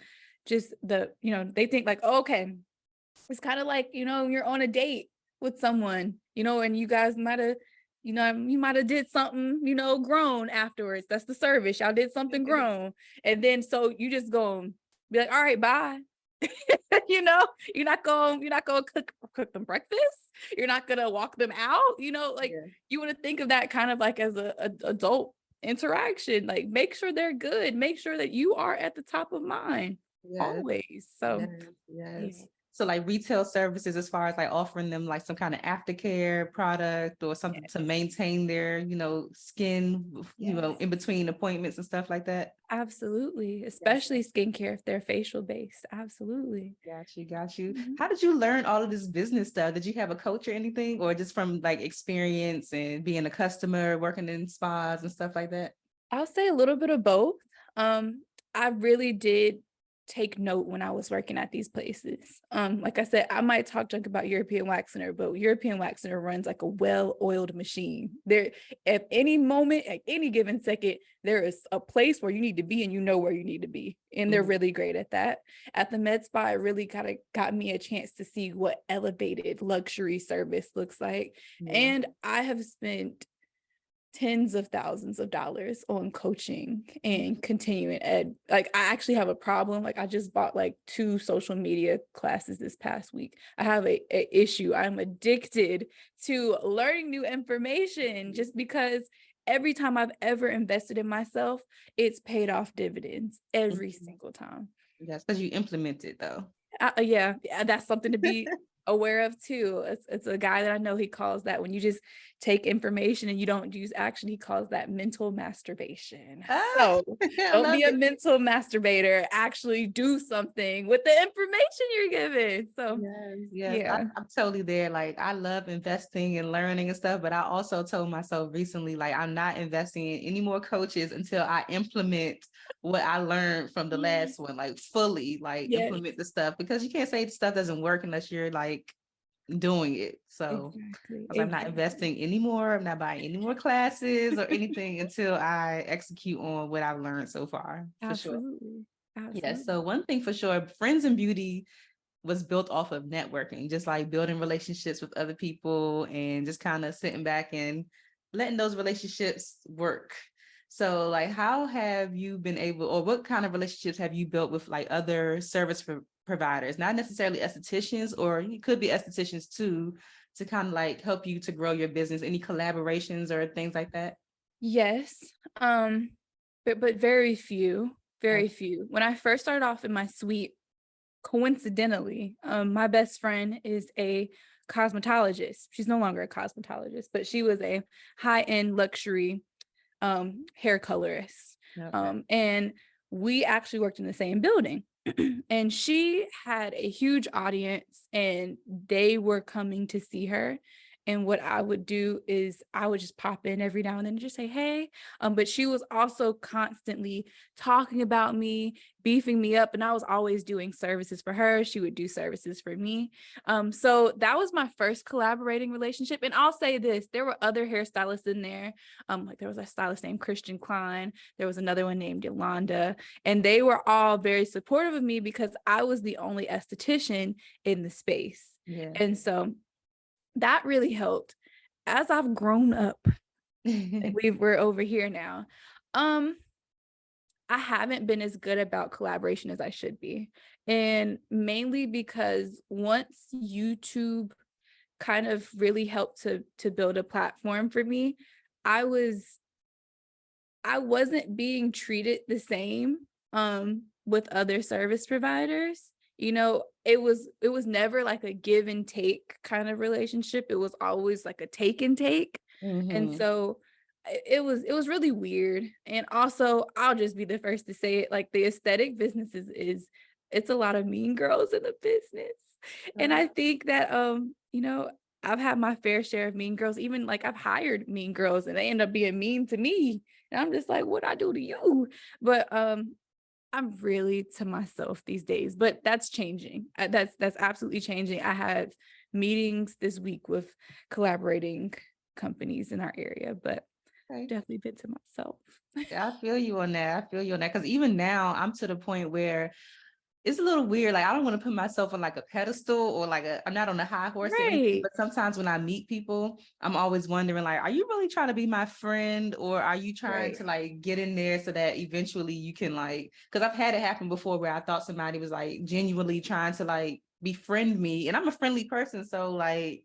just you know, they think like, oh, okay, it's kind of like, you know, you're on a date with someone, you know, and you guys might have, you know, you might have did something, you know, grown afterwards. That's the service. Y'all did something grown. And then so you just go and be like, all right, bye. You know, you're not going to cook them breakfast. You're not going to walk them out, you know, like Yeah. you want to think of that kind of like as a adult interaction. Like, make sure they're good. Make sure that you are at the top of mind Yes. always. So Yes. yeah. Yes. So like retail services, as far as like offering them like some kind of aftercare product or something to maintain their, skin, Yes. in between appointments and stuff like that. Absolutely, Yes. especially skincare if they're facial based. Absolutely. Got you. Got you. Mhm. How did you learn all of this business stuff? Did you have a coach or anything, or just from like experience and being a customer, working in spas and stuff like that? I'll say a little bit of both. I really did take note when I was working at these places. Like I said, I might talk junk about European Wax Center, but European Wax Center runs like a well-oiled machine. There, at any moment, at any given second, there is a place where you need to be and you know where you need to be. And they're really great at that. At the med spa, it really kind of got me a chance to see what elevated luxury service looks like. And I have spent tens of thousands of dollars on coaching and continuing ed. Like, I actually have a problem. Like, I just bought like 2 social media classes this past week. I have a issue. I'm addicted to learning new information just because every time I've ever invested in myself, it's paid off dividends every single time. Yes, because you implement it though. Yeah, that's something to be aware of too. It's a guy that I know, he calls that when you just take information and you don't use action, he calls that mental masturbation. So don't be a mental masturbator, actually do something with the information you're given. So yeah. I'm totally there. Like, I love investing and learning and stuff, but I also told myself recently, like, I'm not investing in any more coaches until I implement what I learned from the last one, like fully, like implement the stuff, because you can't say the stuff doesn't work unless you're like doing it. So I'm not investing anymore. I'm not buying any more classes or anything until I execute on what I've learned so far. Absolutely. Yes. So one thing for sure, Friends in Beauty was built off of networking, just like building relationships with other people and just kind of sitting back and letting those relationships work. So like, how have you been able, or what kind of relationships have you built with like other service providers, not necessarily estheticians, or it could be estheticians too, to kind of like help you to grow your business? Any collaborations or things like that? Yes. But very few. When I first started off in my suite, coincidentally, my best friend is a cosmetologist. She's no longer a cosmetologist, but she was a high-end luxury hair colorist. And we actually worked in the same building. And she had a huge audience and they were coming to see her. And what I would do is I would just pop in every now and then and just say, hey, but she was also constantly talking about me, beefing me up. And I was always doing services for her. She would do services for me. So that was my first collaborating relationship. And I'll say this, there were other hairstylists in there. Like there was a stylist named Christian Klein. There was another one named Yolanda. And they were all very supportive of me because I was the only esthetician in the space. And so that really helped. As I've grown up, we're over here now. I haven't been as good about collaboration as I should be. And mainly because once YouTube kind of really helped to build a platform for me, I wasn't being treated the same with other service providers. You know, it was never like a give and take kind of relationship. It was always like a take and take. And so it was really weird. And also, I'll just be the first to say it, like the aesthetic business is it's a lot of mean girls in the business. And I think that you know, I've had my fair share of mean girls. Even like I've hired mean girls and they end up being mean to me. And I'm just like, what'd I do to you? But I'm really to myself these days, but that's changing. That's absolutely changing. I had meetings this week with collaborating companies in our area, but definitely been to myself. I feel you on that. Because even now I'm to the point where it's a little weird. Like, I don't want to put myself on like a pedestal or like I'm not on a high horse or anything, but sometimes when I meet people, I'm always wondering, like, are you really trying to be my friend, or are you trying to like get in there so that eventually you can like, because I've had it happen before where I thought somebody was like genuinely trying to like befriend me, and I'm a friendly person. So like,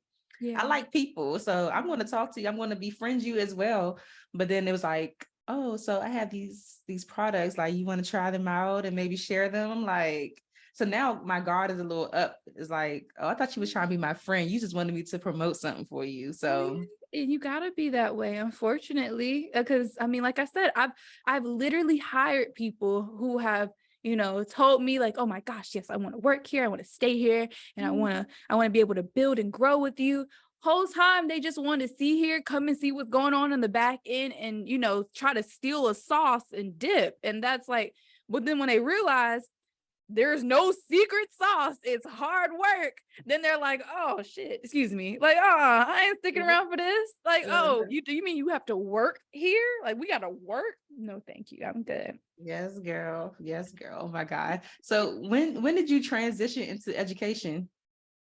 I like people. So I'm going to talk to you. I'm going to befriend you as well. But then it was like, oh, so I have these products, like, you want to try them out and maybe share them? I'm like, so now my guard is a little up. It's like, oh, I thought you was trying to be my friend. You just wanted me to promote something for you. So you gotta be that way, unfortunately, because I mean, like I said, I've literally hired people who have, you know, told me like, oh my gosh, yes, I want to work here, I want to stay here, and I want to be able to build and grow with you. Whole time they just want to come and see what's going on in the back end, and you know, try to steal a sauce and dip. And that's like, but then when they realize there's no secret sauce. It's hard work. Then they're like, oh shit, excuse me. Like, oh, I ain't sticking around for this. Like, oh, you mean you have to work here? Like, we gotta work? No, thank you. I'm good. Yes, girl. Yes, girl. Oh my God. So when did you transition into education?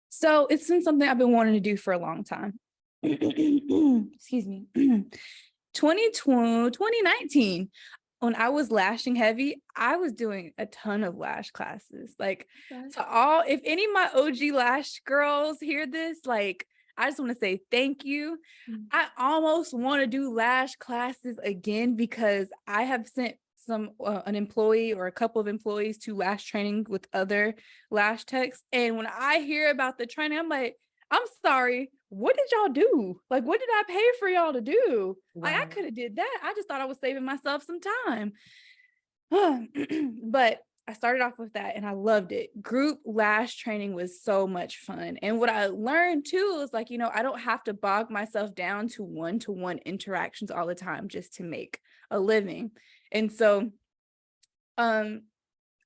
So it's been something I've been wanting to do for a long time. Excuse me. 2019, when I was lashing heavy, I was doing a ton of lash classes. Like, to all, if any of my OG lash girls hear this, like, I just want to say thank you. I almost want to do lash classes again because I have sent an employee or a couple of employees to lash training with other lash techs. And when I hear about the training, I'm like, I'm sorry, what did y'all do? Like, what did I pay for y'all to do? Like, I could have did that. I just thought I was saving myself some time. But I started off with that and I loved it. Group lash training was so much fun. And what I learned too is like, I don't have to bog myself down to one-to-one interactions all the time just to make a living. And so, I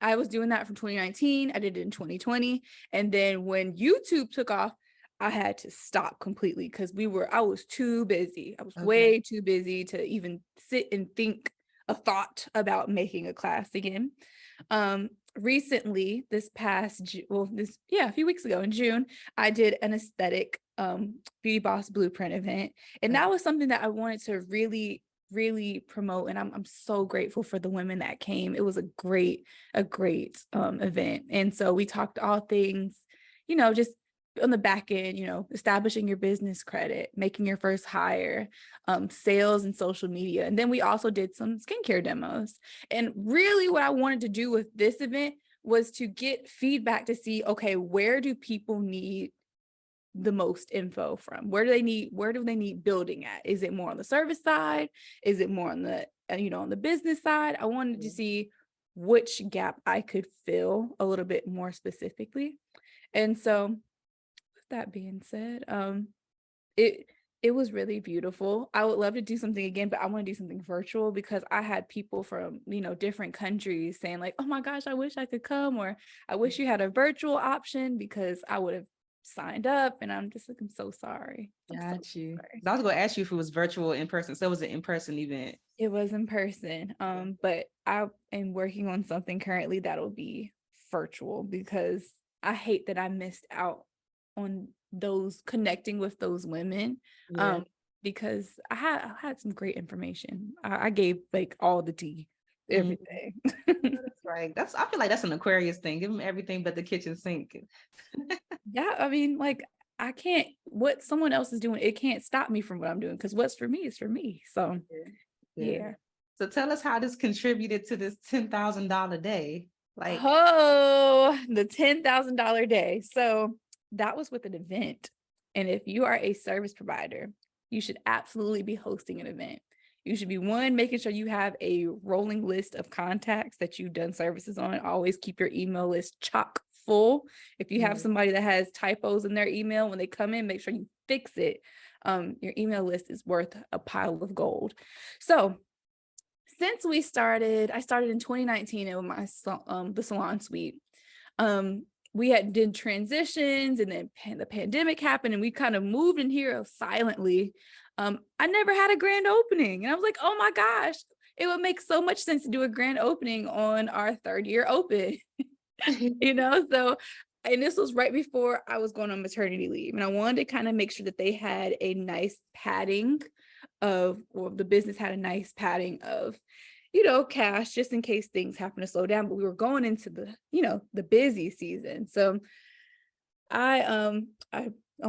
was doing that from 2019. I did it in 2020. And then when YouTube took off, I had to stop completely because I was too busy. I was way too busy to even sit and think a thought about making a class again. Recently, a few weeks ago in June, I did an aesthetic Beauty Boss Blueprint event. And that was something that I wanted to really promote. And I'm so grateful for the women that came. It was a great event. And so we talked all things, just on the back end, establishing your business credit, making your first hire, sales and social media. And then we also did some skincare demos. And really what I wanted to do with this event was to get feedback to see, okay, where do people need the most info from? Where do they need building at? Is it more on the service side? Is it more on the, on the business side? I wanted to see which gap I could fill a little bit more specifically. And so that being said, it was really beautiful. I would love to do something again, but I want to do something virtual because I had people from, different countries saying like, oh my gosh, I wish I could come, or I wish you had a virtual option because I would have signed up. And I'm just like, I'm so sorry. Got you. I was going to ask you if it was virtual or in person. So it was an in-person event. It was in person. But I am working on something currently that'll be virtual because I hate that I missed out on those connecting with those women. Because I had some great information. I gave like all the tea, everything. That's right. I feel like that's an Aquarius thing. Give them everything but the kitchen sink. Yeah, I mean, like what someone else is doing, it can't stop me from what I'm doing because what's for me is for me. So yeah. So tell us how this contributed to this $10,000 day. Like, the $10,000 day. So that was with an event. And if you are a service provider, you should absolutely be hosting an event. You should be making sure you have a rolling list of contacts that you've done services on. Always keep your email list chock full. If you have somebody that has typos in their email, when they come in, make sure you fix it. Your email list is worth a pile of gold. So since I started in 2019 in my the salon suite. We did transitions, and then the pandemic happened and we kind of moved in here silently. I never had a grand opening. And I was like, oh my gosh, it would make so much sense to do a grand opening on our third year open, So, and this was right before I was going on maternity leave. And I wanted to kind of make sure that they had a nice padding the business had a nice padding of, cash just in case things happen to slow down. But we were going into the busy season. So oh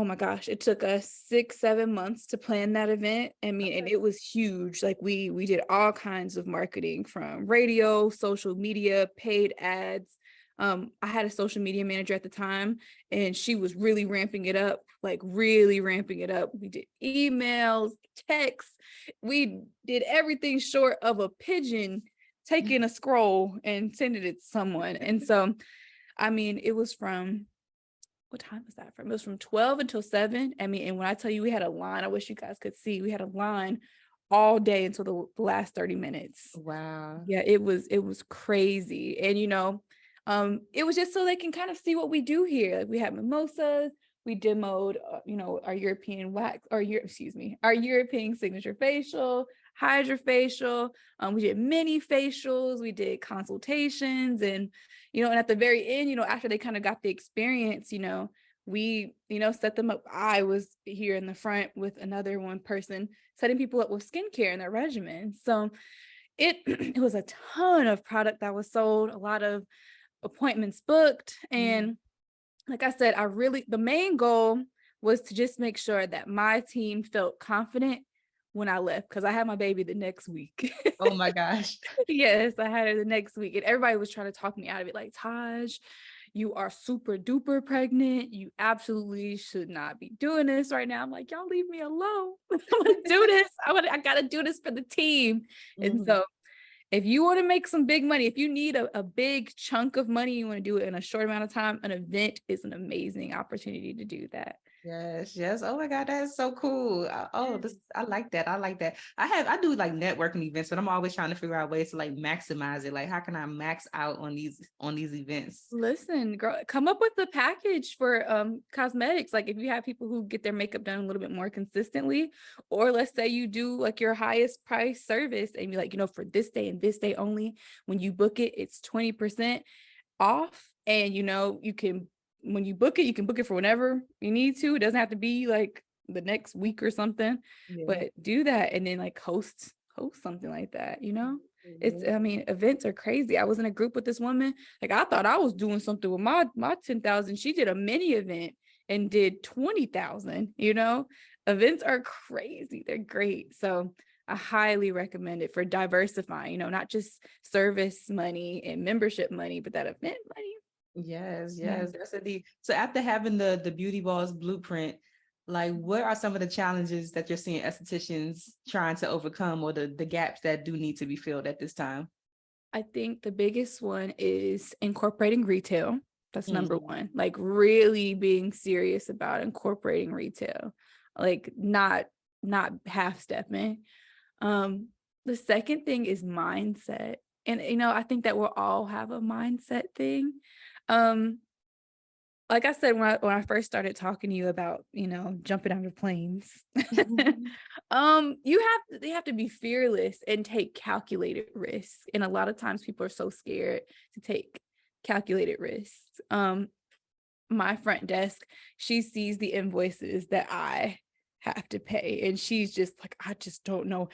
my gosh, it took us 6-7 months to plan that event. I mean, and it was huge. Like we did all kinds of marketing from radio, social media, paid ads. I had a social media manager at the time and she was really ramping it up. We did emails, texts. We did everything short of a pigeon taking a scroll and sending it to someone. And so, I mean, it was from, what time was that from? It was from 12 until 7. I mean, and when I tell you we had a line, I wish you guys could see, we had a line all day until the last 30 minutes. Wow. Yeah, it was crazy. And, It was just so they can kind of see what we do here. Like we had mimosas, we demoed, our European wax, or our European signature facial, hydrofacial. We did mini facials, we did consultations, and and at the very end, after they kind of got the experience, we set them up. I was here in the front with another one person setting people up with skincare in their regimen. So it was a ton of product that was sold, a lot of appointments booked. And like I said, the main goal was to just make sure that my team felt confident when I left, because I had my baby the next week. Oh my gosh. Yes, I had her the next week. And everybody was trying to talk me out of it. Like, Taj, you are super duper pregnant. You absolutely should not be doing this right now. I'm like, y'all leave me alone. I'm gonna do this. I gotta do this for the team. And so if you want to make some big money, if you need a big chunk of money, you want to do it in a short amount of time, an event is an amazing opportunity to do that. Yes. Oh my God, that is so cool. I like that. I do like networking events, but I'm always trying to figure out ways to like maximize it. Like, how can I max out on these events? Listen, girl, come up with a package for cosmetics. Like if you have people who get their makeup done a little bit more consistently, or let's say you do like your highest price service and you're like, for this day and this day only, when you book it, it's 20% off. And you can, when you book it, you can book it for whenever you need to. It doesn't have to be like the next week or something, but do that and then like host something like that, events are crazy. I was in a group with this woman. Like I thought I was doing something with my 10,000. She did a mini event and did 20,000, events are crazy. They're great. So I highly recommend it for diversifying, not just service money and membership money, but that event money. Yes, that's indeed. So after having the Beauty Balls blueprint, like what are some of the challenges that you're seeing estheticians trying to overcome, or the gaps that do need to be filled at this time? I think the biggest one is incorporating retail. That's number one. Like really being serious about incorporating retail, like not half stepping. The second thing is mindset. And, I think that we'll all have a mindset thing. Like I said, when I first started talking to you about, jumping out of planes, they have to be fearless and take calculated risks. And a lot of times people are so scared to take calculated risks. My front desk, she sees the invoices that I have to pay, and she's just like, I just don't know.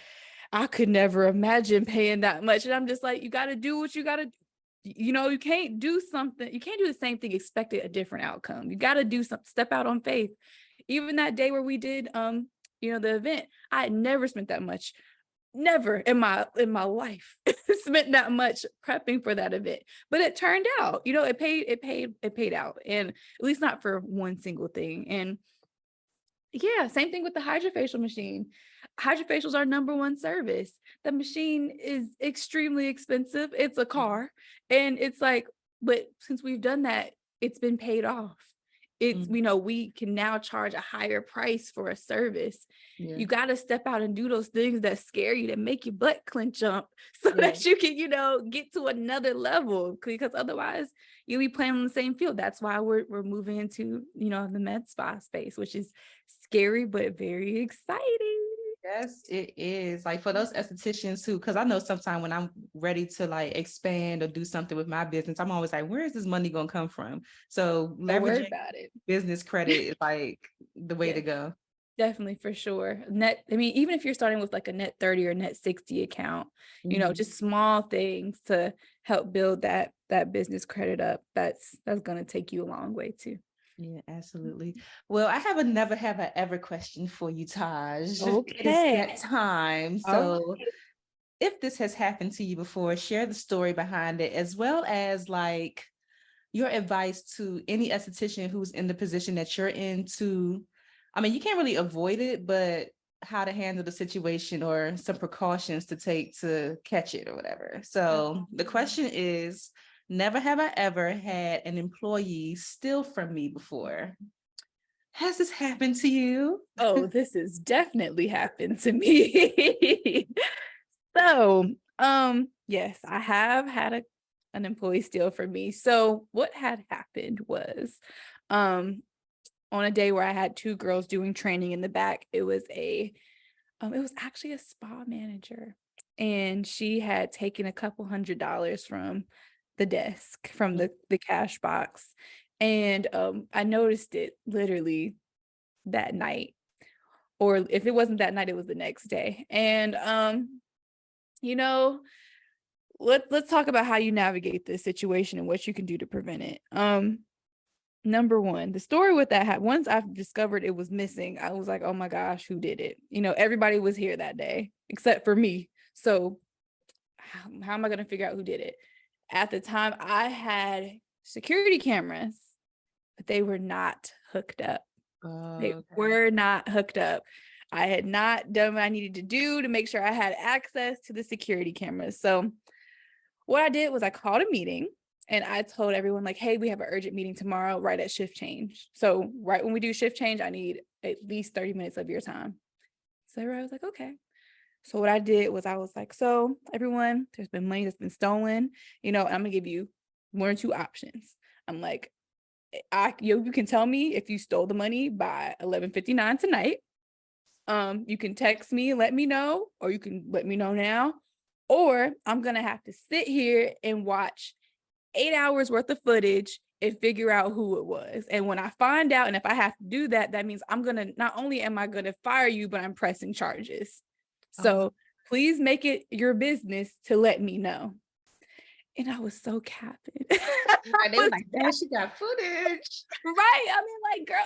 I could never imagine paying that much. And I'm just like, you got to do what you got to do. You can't do something. You can't do the same thing, expect a different outcome. You got to do something, step out on faith. Even that day where we did, the event, I had never spent that much, never in my life spent that much prepping for that event. But it turned out, it paid out, and at least not for one single thing. And yeah, same thing with the hydrofacial machine. Hydrofacials are number one service. The machine is extremely expensive. It's a car. And it's like, but since we've done that, it's been paid off. It's, we can now charge a higher price for a service. You got to step out and do those things that scare you, that make your butt clench up, so that you can, get to another level, because otherwise you'll be playing on the same field. That's why we're moving into, the med spa space, which is scary, but very exciting. Yes, it is. Like for those estheticians who, because I know sometimes when I'm ready to like expand or do something with my business, I'm always like, where is this money going to come from? So leveraging business credit is like the way to go. Definitely, for sure. Even if you're starting with like a net 30 or net 60 account, just small things to help build that business credit up, that's going to take you a long way too. Yeah, absolutely. Well, I have a never have I ever question for you, Taj. Okay. It is that time. So if this has happened to you before, share the story behind it, as well as like your advice to any esthetician who's in the position that you're in to, you can't really avoid it, but how to handle the situation or some precautions to take to catch it or whatever. So the question is, never have I ever had an employee steal from me before. Has this happened to you? Oh, this has definitely happened to me. So, yes, I have had an employee steal from me. So what had happened was, on a day where I had 2 girls doing training in the back, it was actually a spa manager, and she had taken a couple $100 from the desk, from the cash box. And I noticed it literally that night, or if it wasn't that night, it was the next day. And you know, let's talk about how you navigate this situation and what you can do to prevent it. Number one, the story with that, once I discovered it was missing, I was like, oh my gosh, who did it? Everybody was here that day except for me. So how am I going to figure out who did it? At the time, I had security cameras, but they were not hooked up. They were not hooked up. I had not done what I needed to do to make sure I had access to the security cameras. So what I did was I called a meeting. And I told everyone, like, hey, we have an urgent meeting tomorrow right at shift change. So right when we do shift change, I need at least 30 minutes of your time. So everybody was like, okay. So what I did was I was like, so everyone, there's been money that's been stolen. I'm going to give you 1 or 2 options. I'm like, you can tell me if you stole the money by 11:59 tonight. You can text me and let me know, or you can let me know now. Or I'm going to have to sit here and watch 8 hours worth of footage and figure out who it was. And when I find out, and if I have to do that, that means not only am I going to fire you, but I'm pressing charges. So please make it your business to let me know. And I was so capping. They were like, damn, she got footage. Right. I mean, like, girl,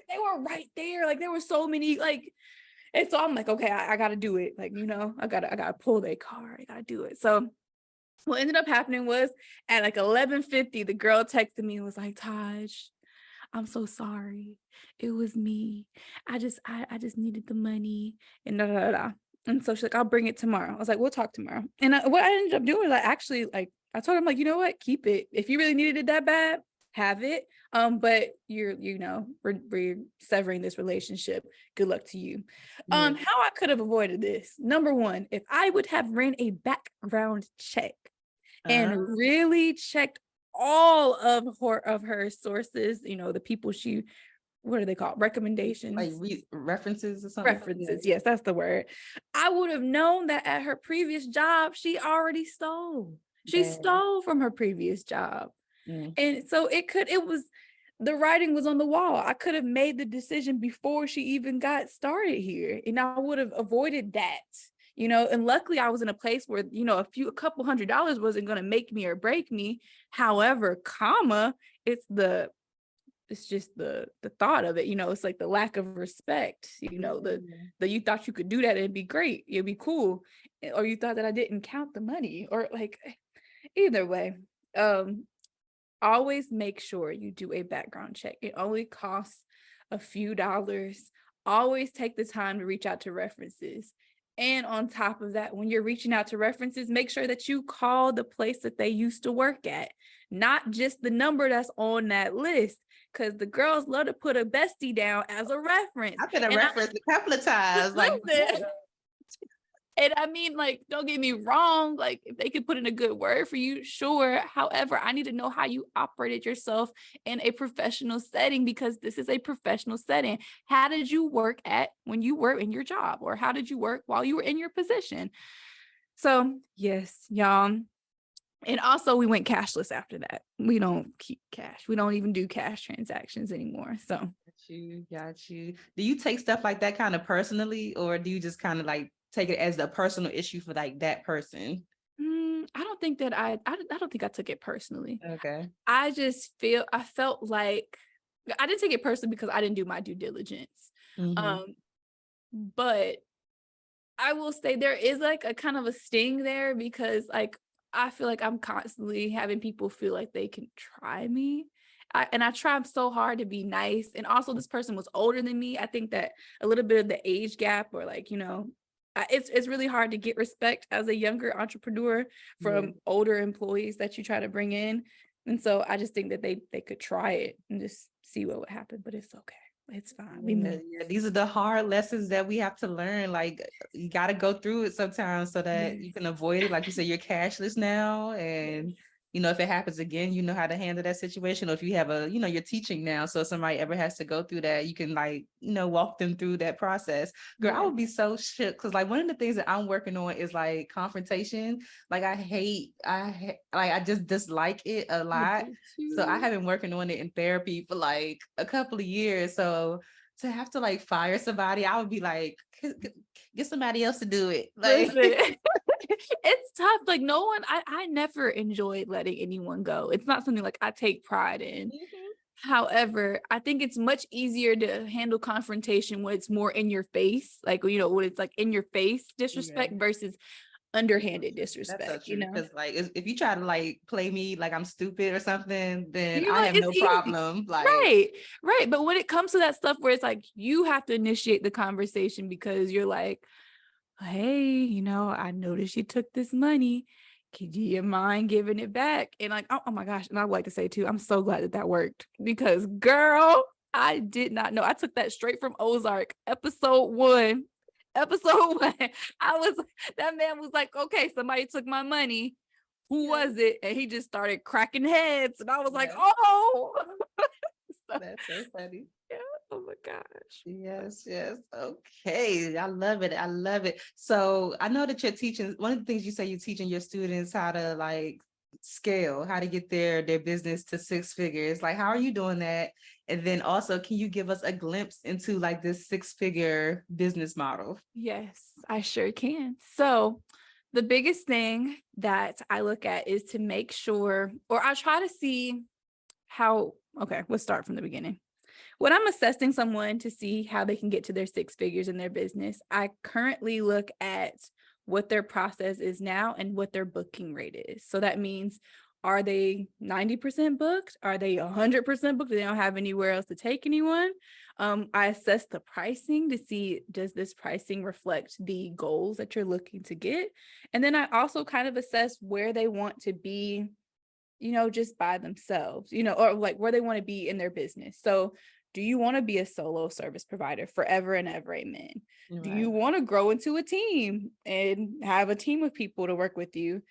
they were right there. Like, there were so many, like, and so I'm like, okay, I got to do it. Like, I got to pull their car. I got to do it. So what ended up happening was at like 11:50, the girl texted me and was like, Taj, I'm so sorry. It was me. I just needed the money and da, da, da, da. And so she's like, I'll bring it tomorrow. I was like, we'll talk tomorrow. And what I ended up doing is I told him, like, you know what, keep it. If you really needed it that bad, have it. But we're severing this relationship. Good luck to you. How I could have avoided this. Number one, if I would have ran a background check and really checked all of her sources, the people what are they called? Recommendations? Like references or something? References, yes, that's the word. I would have known that at her previous job, she already stole. She stole from her previous job. And so the writing was on the wall. I could have made the decision before she even got started here, and I would have avoided that. And luckily I was in a place where, a couple $100 wasn't going to make me or break me. However, it's just the thought of it, it's like the lack of respect, the you thought you could do that and it'd be great. It'd be cool. Or you thought that I didn't count the money, or like, either way, always make sure you do a background check. It only costs a few dollars. Always take the time to reach out to references. And on top of that, when you're reaching out to references, make sure that you call the place that they used to work at, not just the number that's on that list, because the girls love to put a bestie down as a reference. I've been a reference a couple of times. And I mean, like, don't get me wrong, like, if they could put in a good word for you, sure. However, I need to know how you operated yourself in a professional setting, because this is a professional setting. How did you work when you were in your job, or how did you work while you were in your position? So yes, y'all. And also we went cashless after that. We don't keep cash. We don't even do cash transactions anymore. So got you. Do you take stuff like that kind of personally, or do you just kind of like take it as a personal issue for like that person? I don't think that I don't think I took it personally. Okay. I felt like I didn't take it personally because I didn't do my due diligence. But I will say there is like a kind of a sting there, because like I feel like I'm constantly having people feel like they can try me. I try so hard to be nice. And also this person was older than me. I think that a little bit of the age gap, or like, it's really hard to get respect as a younger entrepreneur from older employees that you try to bring in. And so I just think that they could try it and just see what would happen, but it's okay. It's fine. These are the hard lessons that we have to learn. Like, you got to go through it sometimes so that you can avoid it. Like you said, you're cashless now, and if it happens again, you know how to handle that situation. Or if you have you're teaching now, so if somebody ever has to go through that, you can walk them through that process. Girl, I Yeah. would be so shook because like one of the things that I'm working on is like confrontation. Like I just dislike it a I lot. do So I too. have been working on it in therapy for like a couple of years. So to have to like fire somebody, I would be like, get somebody else to do it. Like, Listen, it's tough. Like I never enjoyed letting anyone go. It's not something like I take pride in. However, I think it's much easier to handle confrontation when it's more in your face, like, when it's like in your face yeah. disrespect versus underhanded That's so disrespect, true. Because like if you try to like play me like I'm stupid or something, then I have It's no easy. problem. Like, Right. Right. But when it comes to that stuff where it's like you have to initiate the conversation because you're like, hey, I noticed you took this money. Could you mind giving it back? And like, oh my gosh. And I would like to say too, I'm so glad that worked because girl, I did not know. I took that straight from Ozark, episode 1. Episode 1. That man was like, okay, somebody took my money. Who yes, was it? And he just started cracking heads. And I was like, yes, oh. So, that's so funny. yeah. Oh my gosh. Yes, yes. Okay. I love it. I love it. So I know that you're teaching, one of the things you say you're teaching your students how to like scale, how to get their business to 6 figures. Like, how are you doing that? And then also, can you give us a glimpse into like this 6-figure business model? Yes, I sure can. So the biggest thing that I look at is to make sure, or I try to see okay, let's start from the beginning. When I'm assessing someone to see how they can get to their 6 figures in their business, I currently look at what their process is now and what their booking rate is. So that means, are they 90% booked? Are they 100% booked? Do they don't have anywhere else to take anyone? I assess the pricing to see, does this pricing reflect the goals that you're looking to get? And then I also kind of assess where they want to be, just by themselves, or like where they want to be in their business. So do you want to be a solo service provider forever and ever? Amen. Do you Right. want to grow into a team and have a team of people to work with you?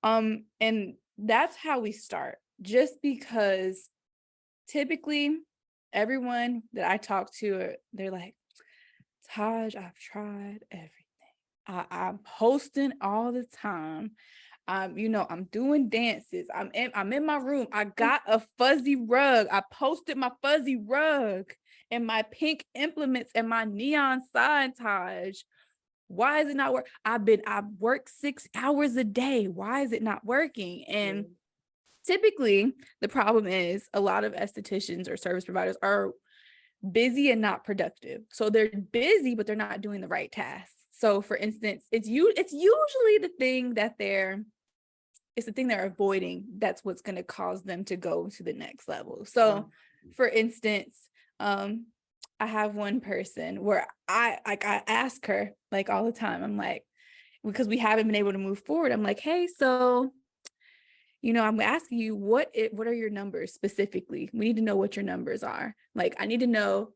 And that's how we start, just because typically everyone that I talk to, they're like, Taj, I've tried everything. I'm posting all the time. I'm doing dances. I'm in my room. I got a fuzzy rug. I posted my fuzzy rug and my pink implements and my neon sign, Taj. Why is it not work? I work 6 hours a day. Why is it not working? And typically the problem is a lot of estheticians or service providers are busy and not productive. So they're busy, but they're not doing the right tasks. So for instance, it's usually the thing that it's the thing they're avoiding that's what's going to cause them to go to the next level. So for instance, I have one person where I ask her like all the time, I'm like, because we haven't been able to move forward, I'm like, hey, so I'm asking you what are your numbers specifically? We need to know what your numbers are. Like, I need to know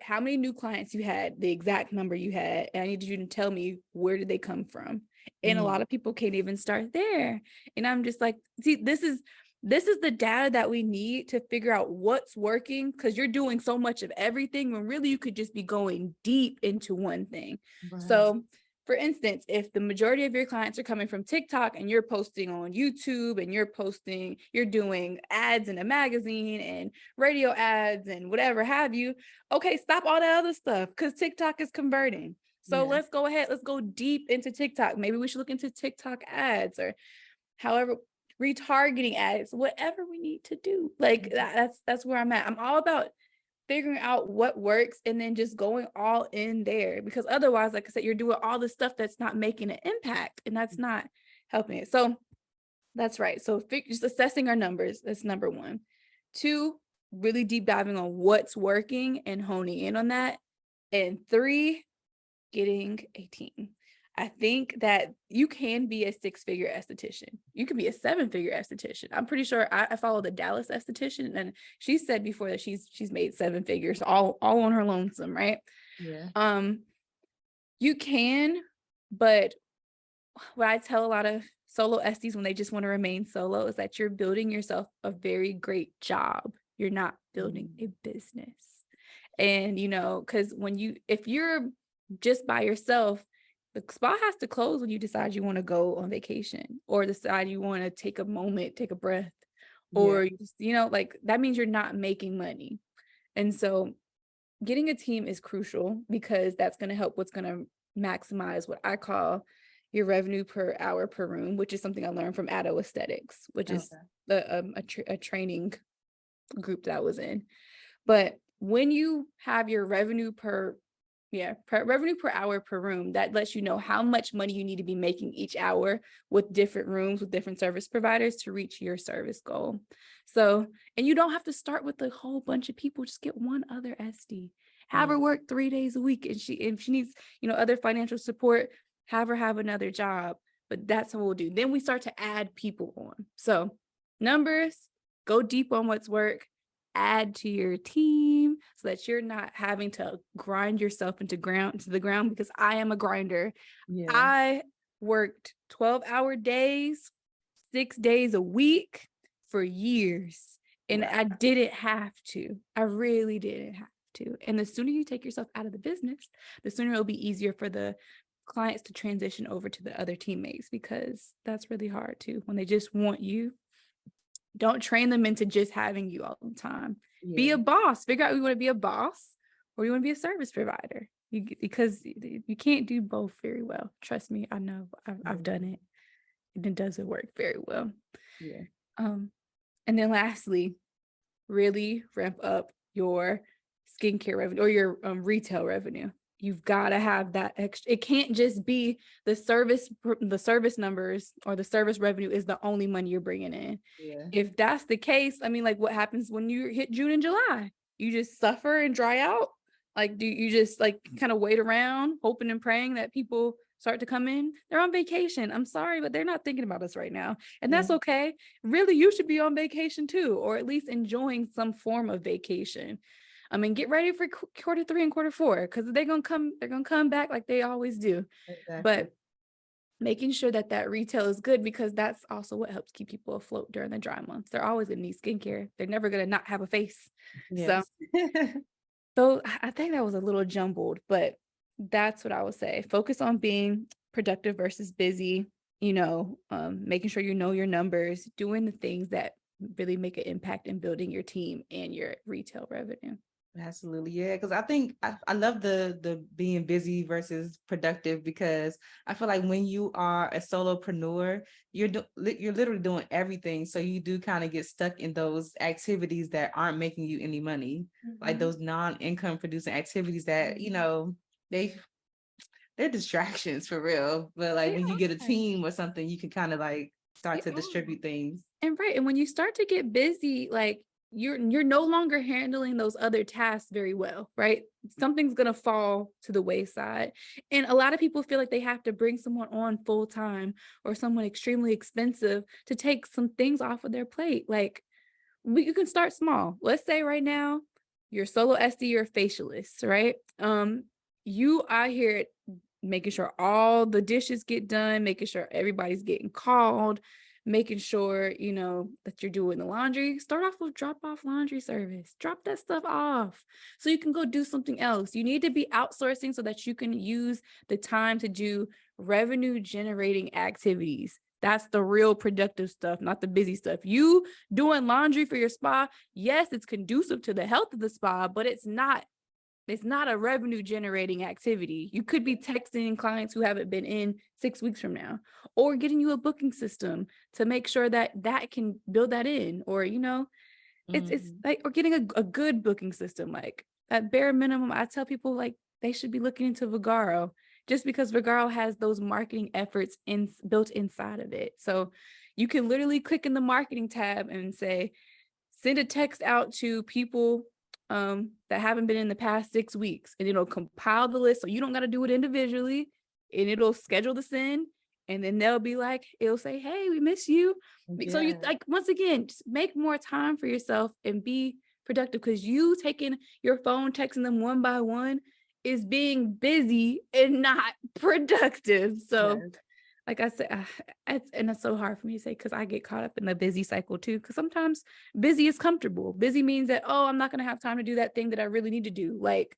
how many new clients you had, the exact number you had, and I need you to tell me where did they come from. And a lot of people can't even start there. And I'm just like, see, this is the data that we need to figure out what's working, because you're doing so much of everything when really you could just be going deep into one thing. Right. So for instance, if the majority of your clients are coming from TikTok and you're posting on YouTube and you're doing ads in a magazine and radio ads and whatever have you, okay, stop all that other stuff because TikTok is converting. So let's go ahead, let's go deep into TikTok. Maybe we should look into TikTok ads or however, retargeting ads, whatever we need to do. Like that's where I'm at. I'm all about figuring out what works and then just going all in there, because otherwise, like I said, you're doing all the stuff that's not making an impact and that's not helping it. So that's right. So just assessing our numbers, that's number 1. 2, really deep diving on what's working and honing in on that. And 3, getting a team. I think that you can be a 6-figure esthetician. You can be a 7-figure esthetician. I'm pretty sure I follow the Dallas esthetician, and she said before that she's made 7 figures all on her lonesome, right? Yeah. You can, but what I tell a lot of solo esties when they just want to remain solo is that you're building yourself a very great job. You're not building a business. And, you know, because if you're just by yourself, the spa has to close when you decide you want to go on vacation or decide you want to take a moment, take a breath, or, you know, like that means you're not making money. And so getting a team is crucial because that's going to help what's going to maximize what I call your revenue per hour per room, which is something I learned from Addo Aesthetics, which is a training group that I was in. But when you have your revenue per hour per room, that lets you know how much money you need to be making each hour with different rooms, with different service providers to reach your service goal. So, and you don't have to start with a whole bunch of people, just get one other SD, have her work 3 days a week. And if she needs, you know, other financial support, have her have another job. But that's what we'll do. Then we start to add people on. So numbers, go deep on what's work, add to your team so that you're not having to grind yourself into the ground, because I am a grinder. I worked 12-hour days, 6 days a week for years, and I didn't have to. I really didn't have to. And the sooner you take yourself out of the business, the sooner it'll be easier for the clients to transition over to the other teammates, because that's really hard too. When they just want you, don't train them into just having you all the time. Be a boss. Figure out you want to be a boss or you want to be a service provider. Because you can't do both very well. Trust me, I know. I've done it. And it doesn't work very well. And then lastly, really ramp up your skincare revenue or your retail revenue. You've got to have that extra. It can't just be the service numbers or the service revenue is the only money you're bringing in. If that's the case, I mean, like what happens when you hit June and July? You just suffer and dry out? Like, do you just like kind of wait around hoping and praying that people start to come in? They're on vacation. I'm sorry, but they're not thinking about us right now. And that's okay. Really, you should be on vacation too, or at least enjoying some form of vacation. I mean, get ready for quarter 3 and quarter 4, because they're gonna come back like they always do. But making sure that retail is good, because that's also what helps keep people afloat during the dry months. They're always gonna need skincare. They're never gonna not have a face. So I think that was a little jumbled, but that's what I would say. Focus on being productive versus busy, you know, making sure you know your numbers, doing the things that really make an impact in building your team and your retail revenue. Absolutely. Yeah. Because I think I love the being busy versus productive, because I feel like when you are a solopreneur, you're literally doing everything. So you do kind of get stuck in those activities that aren't making you any money, like those non-income producing activities that, you know, they're distractions for real. But like when you get a team or something, you can kind of like start to distribute things. And when you start to get busy, like you're no longer handling those other tasks very well, right? Something's going to fall to the wayside. And a lot of people feel like they have to bring someone on full time or someone extremely expensive to take some things off of their plate. Like you can start small. Let's say right now you're solo SD, you're a facialist, right? You are here making sure all the dishes get done, making sure everybody's getting called, making sure, you know, that you're doing the laundry. Start off with drop off laundry service. Drop that stuff off so you can go do something else. You need to be outsourcing so that you can use the time to do revenue generating activities. That's the real productive stuff, not the busy stuff. You doing laundry for your spa, yes, it's conducive to the health of the spa, but it's not a revenue generating activity. You could be texting clients who haven't been in 6 weeks from now, or getting you a booking system to make sure that can build that in, or, you know, it's like, or getting a good booking system. Like at bare minimum, I tell people like they should be looking into Vagaro, just because Vagaro has those marketing efforts built inside of it. So you can literally click in the marketing tab and say, send a text out to people that haven't been in the past 6 weeks, and it'll compile the list. So you don't got to do it individually, and it'll schedule the send. And then they'll be like, it'll say, hey, we miss you. So you like, once again, just make more time for yourself and be productive, because you taking your phone, texting them one by one is being busy and not productive. So like I said, it's so hard for me to say because I get caught up in the busy cycle too. Because sometimes busy is comfortable. Busy means that, oh, I'm not going to have time to do that thing that I really need to do. Like,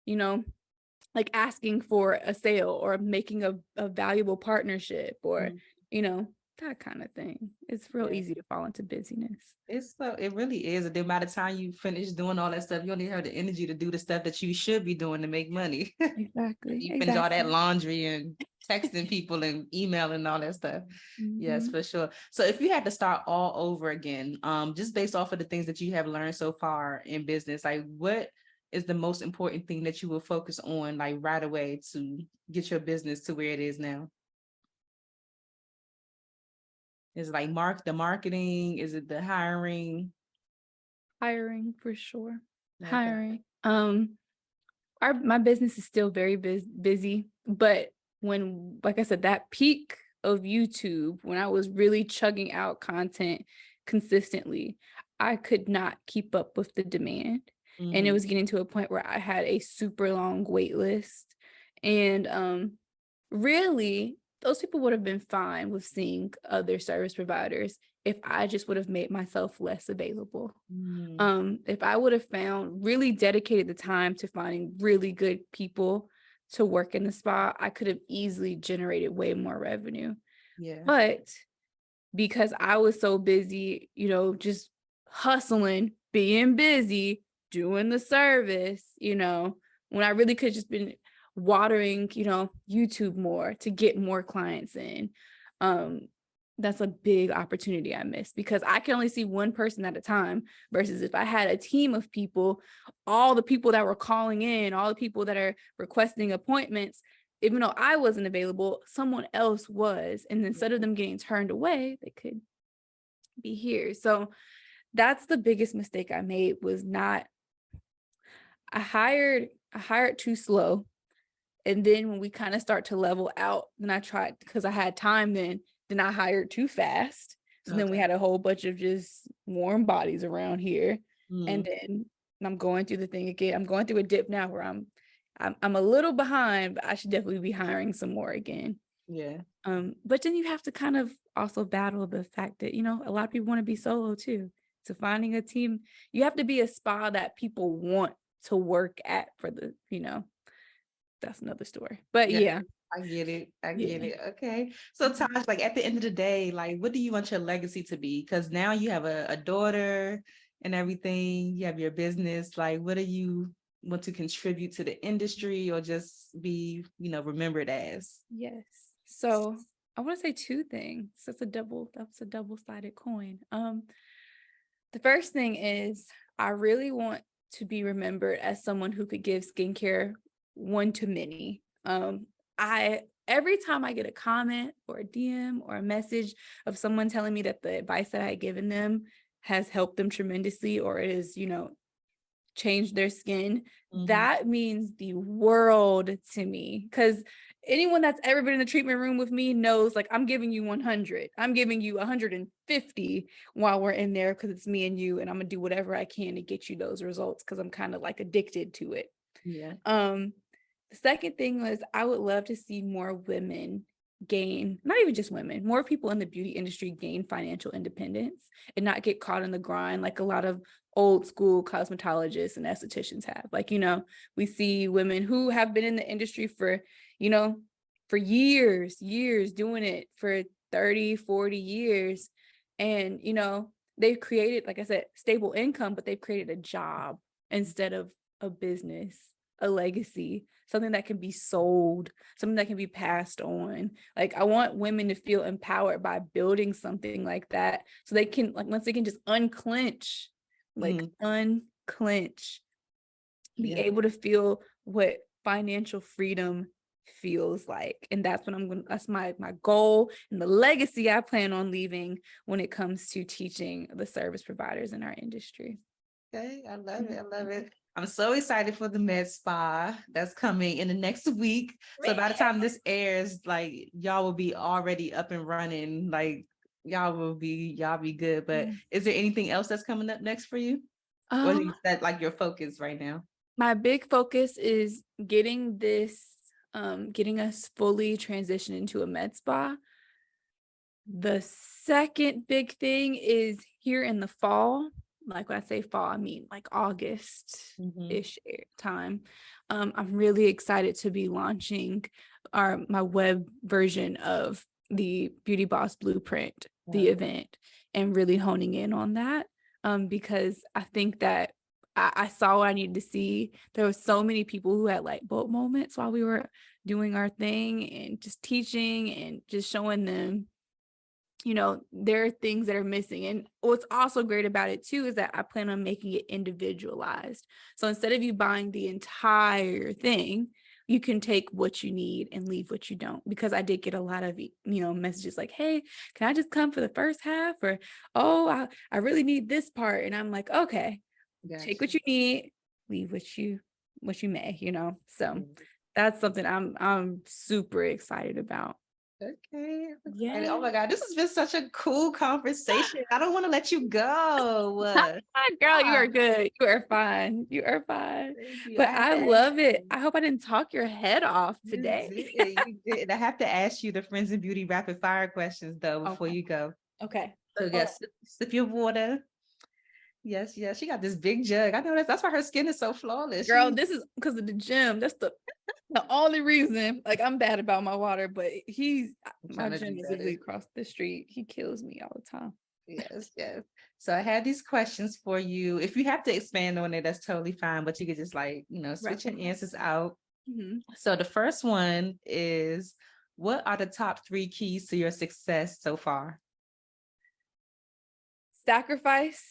you know, like asking for a sale or making a valuable partnership or, you know, that kind of thing. It's real easy to fall into busyness. It really is. And then by the time you finish doing all that stuff, you only have the energy to do the stuff that you should be doing to make money. Exactly. You finish all that laundry and texting people and emailing and all that stuff. Yes, for sure. So if you had to start all over again, just based off of the things that you have learned so far in business, like what is the most important thing that you will focus on like right away to get your business to where it is now? Is it like the marketing? Is it the hiring? Hiring for sure. Okay. Hiring. My business is still very busy, but when, like I said, that peak of YouTube, when I was really chugging out content consistently, I could not keep up with the demand. And it was getting to a point where I had a super long wait list. And really, those people would have been fine with seeing other service providers if I just would have made myself less available. If I would have really dedicated the time to finding really good people to work in the spa, I could have easily generated way more revenue. But because I was so busy, you know, just hustling, being busy, doing the service, you know, when I really could have just been watering, you know, YouTube more to get more clients in. That's a big opportunity I missed because I can only see one person at a time versus if I had a team of people, all the people that were calling in, all the people that are requesting appointments, even though I wasn't available, someone else was. And instead of them getting turned away, they could be here. So that's the biggest mistake I made was I hired too slow. And then when we kind of start to level out, then I tried because I had time then I hired too fast. So then we had a whole bunch of just warm bodies around here. And then I'm going through the thing again. I'm going through a dip now where I'm a little behind, but I should definitely be hiring some more again. But then you have to kind of also battle the fact that, you know, a lot of people want to be solo too. So finding a team, you have to be a spa that people want to work at for the, you know, that's another story. But yeah. I get it. Okay. So Taj, like at the end of the day, like what do you want your legacy to be? Because now you have a daughter and everything, you have your business. Like what do you want to contribute to the industry or just be, you know, remembered as? Yes. So I want to say two things. That's a double-sided coin. The first thing is I really want to be remembered as someone who could give skincare one to many. Every time I get a comment or a DM or a message of someone telling me that the advice that I had given them has helped them tremendously or is, you know, changed their skin, that means the world to me. Because anyone that's ever been in the treatment room with me knows, like, I'm giving you 100. I'm giving you 150 while we're in there because it's me and you, and I'm gonna do whatever I can to get you those results because I'm kind of like addicted to it. The second thing was I would love to see more women gain, not even just women, more people in the beauty industry gain financial independence and not get caught in the grind like a lot of old school cosmetologists and estheticians have. Like, you know, we see women who have been in the industry for, you know, for years doing it for 30, 40 years. And, you know, they've created, like I said, stable income, but they've created a job instead of a business, a legacy, something that can be sold, something that can be passed on. Like I want women to feel empowered by building something like that so they can, like, once they can just unclench, be able to feel what financial freedom feels like. And that's what that's my goal and the legacy I plan on leaving when it comes to teaching the service providers in our industry. Okay, I love it. I'm so excited for the med spa that's coming in the next week. So by the time this airs, like y'all will be already up and running. Like y'all be good. But is there anything else that's coming up next for you? Or is that like your focus right now? My big focus is getting this getting us fully transitioned into a med spa. The second big thing is here in the fall. Like when I say fall, I mean like August-ish time. I'm really excited to be launching my web version of the Beauty Boss Blueprint, the event, and really honing in on that. Because I think that I saw what I needed to see. There were so many people who had light bulb moments while we were doing our thing and just teaching and just showing them, there are things that are missing. And what's also great about it too is that I plan on making it individualized. So instead of you buying the entire thing, you can take what you need and leave what you don't. Because I did get a lot of, messages like, hey, can I just come for the first half? Or, oh, I really need this part. And I'm like, okay, take what you need, leave what you may, So that's something I'm super excited about. Okay. Yeah. Oh my God, this has been such a cool conversation. I don't want to let you go. Girl, you are good. You are fine. You are fine. Thank you. But have I to ask love it. you. I hope I didn't talk your head off You today. did. You did. I have to ask you the Friends and Beauty rapid fire questions though before Okay. you go. Okay. So yes, sip your water. Yes, yes. She got this big jug. I know that's why her skin is so flawless. Girl, this is because of the gym. That's the only reason. Like, I'm bad about my water, but my gym is literally across the street. He kills me all the time. Yes, yes. So I had these questions for you. If you have to expand on it, that's totally fine, but you could just switch your answers out. So the first one is, what are the top 3 keys to your success so far? Sacrifice,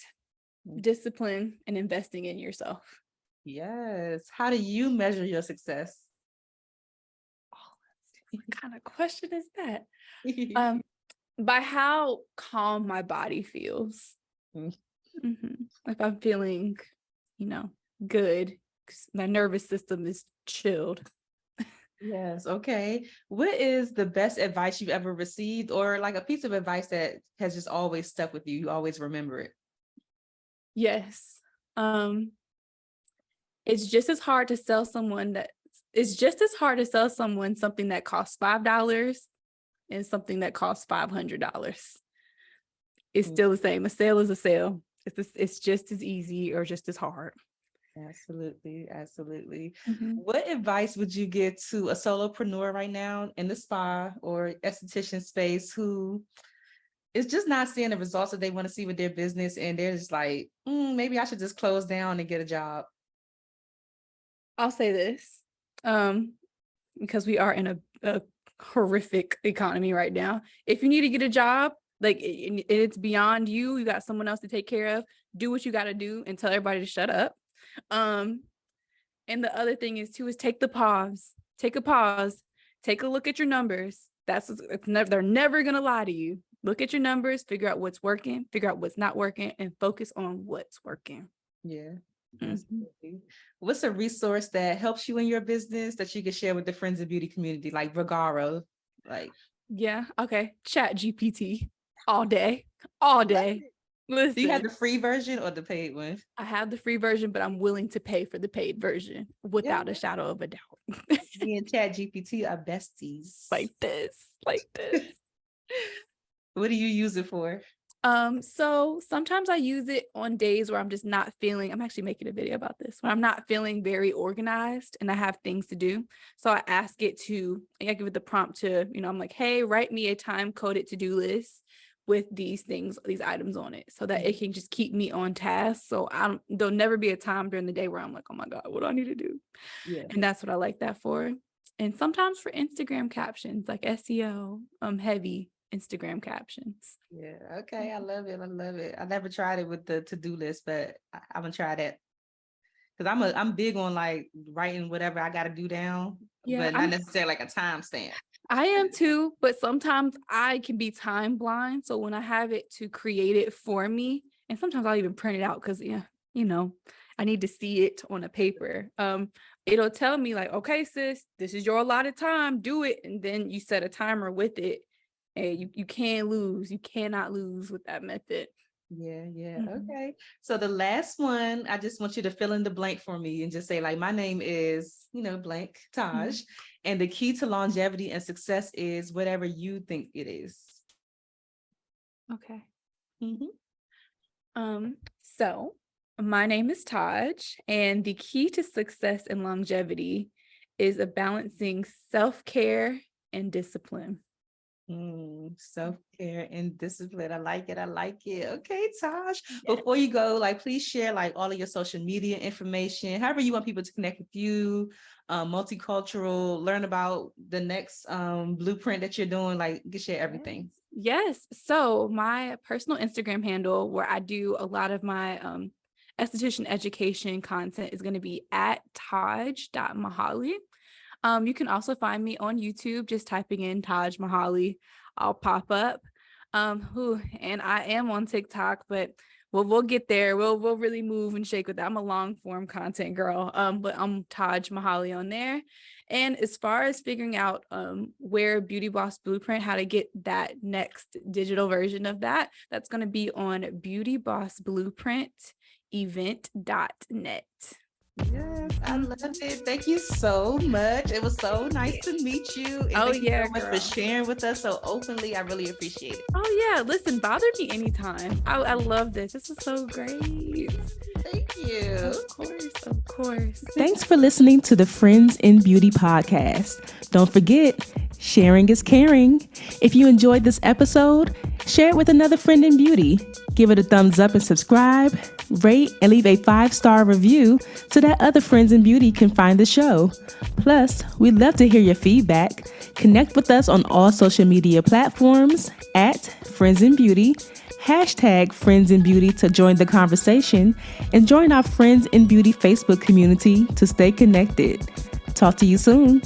discipline, and investing in yourself. Yes. How do you measure your success? What kind of question is that? By how calm my body feels. If I'm feeling, good, my nervous system is chilled. Yes. Okay. What is the best advice you've ever received, or like a piece of advice that has just always stuck with you? You always remember it. Yes. It's just as hard to sell someone something that costs $5 and something that costs $500. It's still the same. A sale is a sale. It's just as easy or just as hard. Absolutely. Absolutely. What advice would you give to a solopreneur right now in the spa or esthetician space who is just not seeing the results that they want to see with their business, and they're just like, maybe I should just close down and get a job? I'll say this, because we are in a horrific economy right now. If you need to get a job, like it's beyond you, you got someone else to take care of, do what you got to do and tell everybody to shut up. And the other thing is take a pause, take a look at your numbers. They're never going to lie to you. Look at your numbers, figure out what's working, figure out what's not working, and focus on what's working. Yeah. What's a resource that helps you in your business that you can share with the Friends of Beauty community, like Vagaro? Okay. Chat GPT all day. Listen, do you have the free version or the paid one? I have the free version, but I'm willing to pay for the paid version without a shadow of a doubt. Me and Chat GPT are besties. Like this. What do you use it for? So sometimes I use it on days where I'm just not feeling, I'm actually making a video about this, when I'm not feeling very organized and I have things to do. So I give it the prompt to, I'm like, hey, write me a time-coded to-do list with these items on it, so that it can just keep me on task. So there'll never be a time during the day where I'm like, oh my God, what do I need to do? Yeah. And that's what I like that for. And sometimes for Instagram captions, like SEO, heavy Instagram captions. Yeah. Okay. I love it. I never tried it with the to-do list, but I'm gonna try that. Because I'm big on like writing whatever I gotta do down, but not necessarily like a timestamp. I am too, but sometimes I can be time blind. So when I have it to create it for me, and sometimes I'll even print it out because I need to see it on a paper. It'll tell me like, okay, sis, this is your allotted time, do it. And then you set a timer with it. And you can't lose. You cannot lose with that method. Yeah, yeah. Mhm. Okay. So the last one, I just want you to fill in the blank for me and just say, like, my name is, blank, Taj. And the key to longevity and success is whatever you think it is. Okay. Mhm. So my name is Taj, and the key to success and longevity is a balancing self-care and discipline. Self-care and discipline. I like it. I like it. Okay, Taj. Yeah. Before you go, like, please share like all of your social media information, however you want people to connect with you, multicultural, learn about the next blueprint that you're doing. Like, you can share everything. Yes. So my personal Instagram handle, where I do a lot of my esthetician education content, is going to be at taj.mahaly. You can also find me on YouTube, just typing in Taj Mahaly. I'll pop up. And I am on TikTok, but we'll get there. We'll really move and shake with that. I'm a long form content girl. But I'm Taj Mahaly on there. And as far as figuring out where Beauty Boss Blueprint, how to get that next digital version of that, that's going to be on beautybossblueprintevent.net. Yes, I love it. Thank you so much. It was so nice to meet you. And thank you so much for sharing with us so openly. I really appreciate it. Oh, yeah. Listen, bother me anytime. I love this. This is so great. Thank you. Of course. Of course. Thanks for listening to the Friends in Beauty podcast. Don't forget, sharing is caring. If you enjoyed this episode, share it with another friend in beauty. Give it a thumbs up and subscribe, rate, and leave a 5-star review so that other friends in beauty can find the show. Plus, we'd love to hear your feedback. Connect with us on all social media platforms at Friends in Beauty, hashtag Friends in Beauty to join the conversation, and join our Friends in Beauty Facebook community to stay connected. Talk to you soon.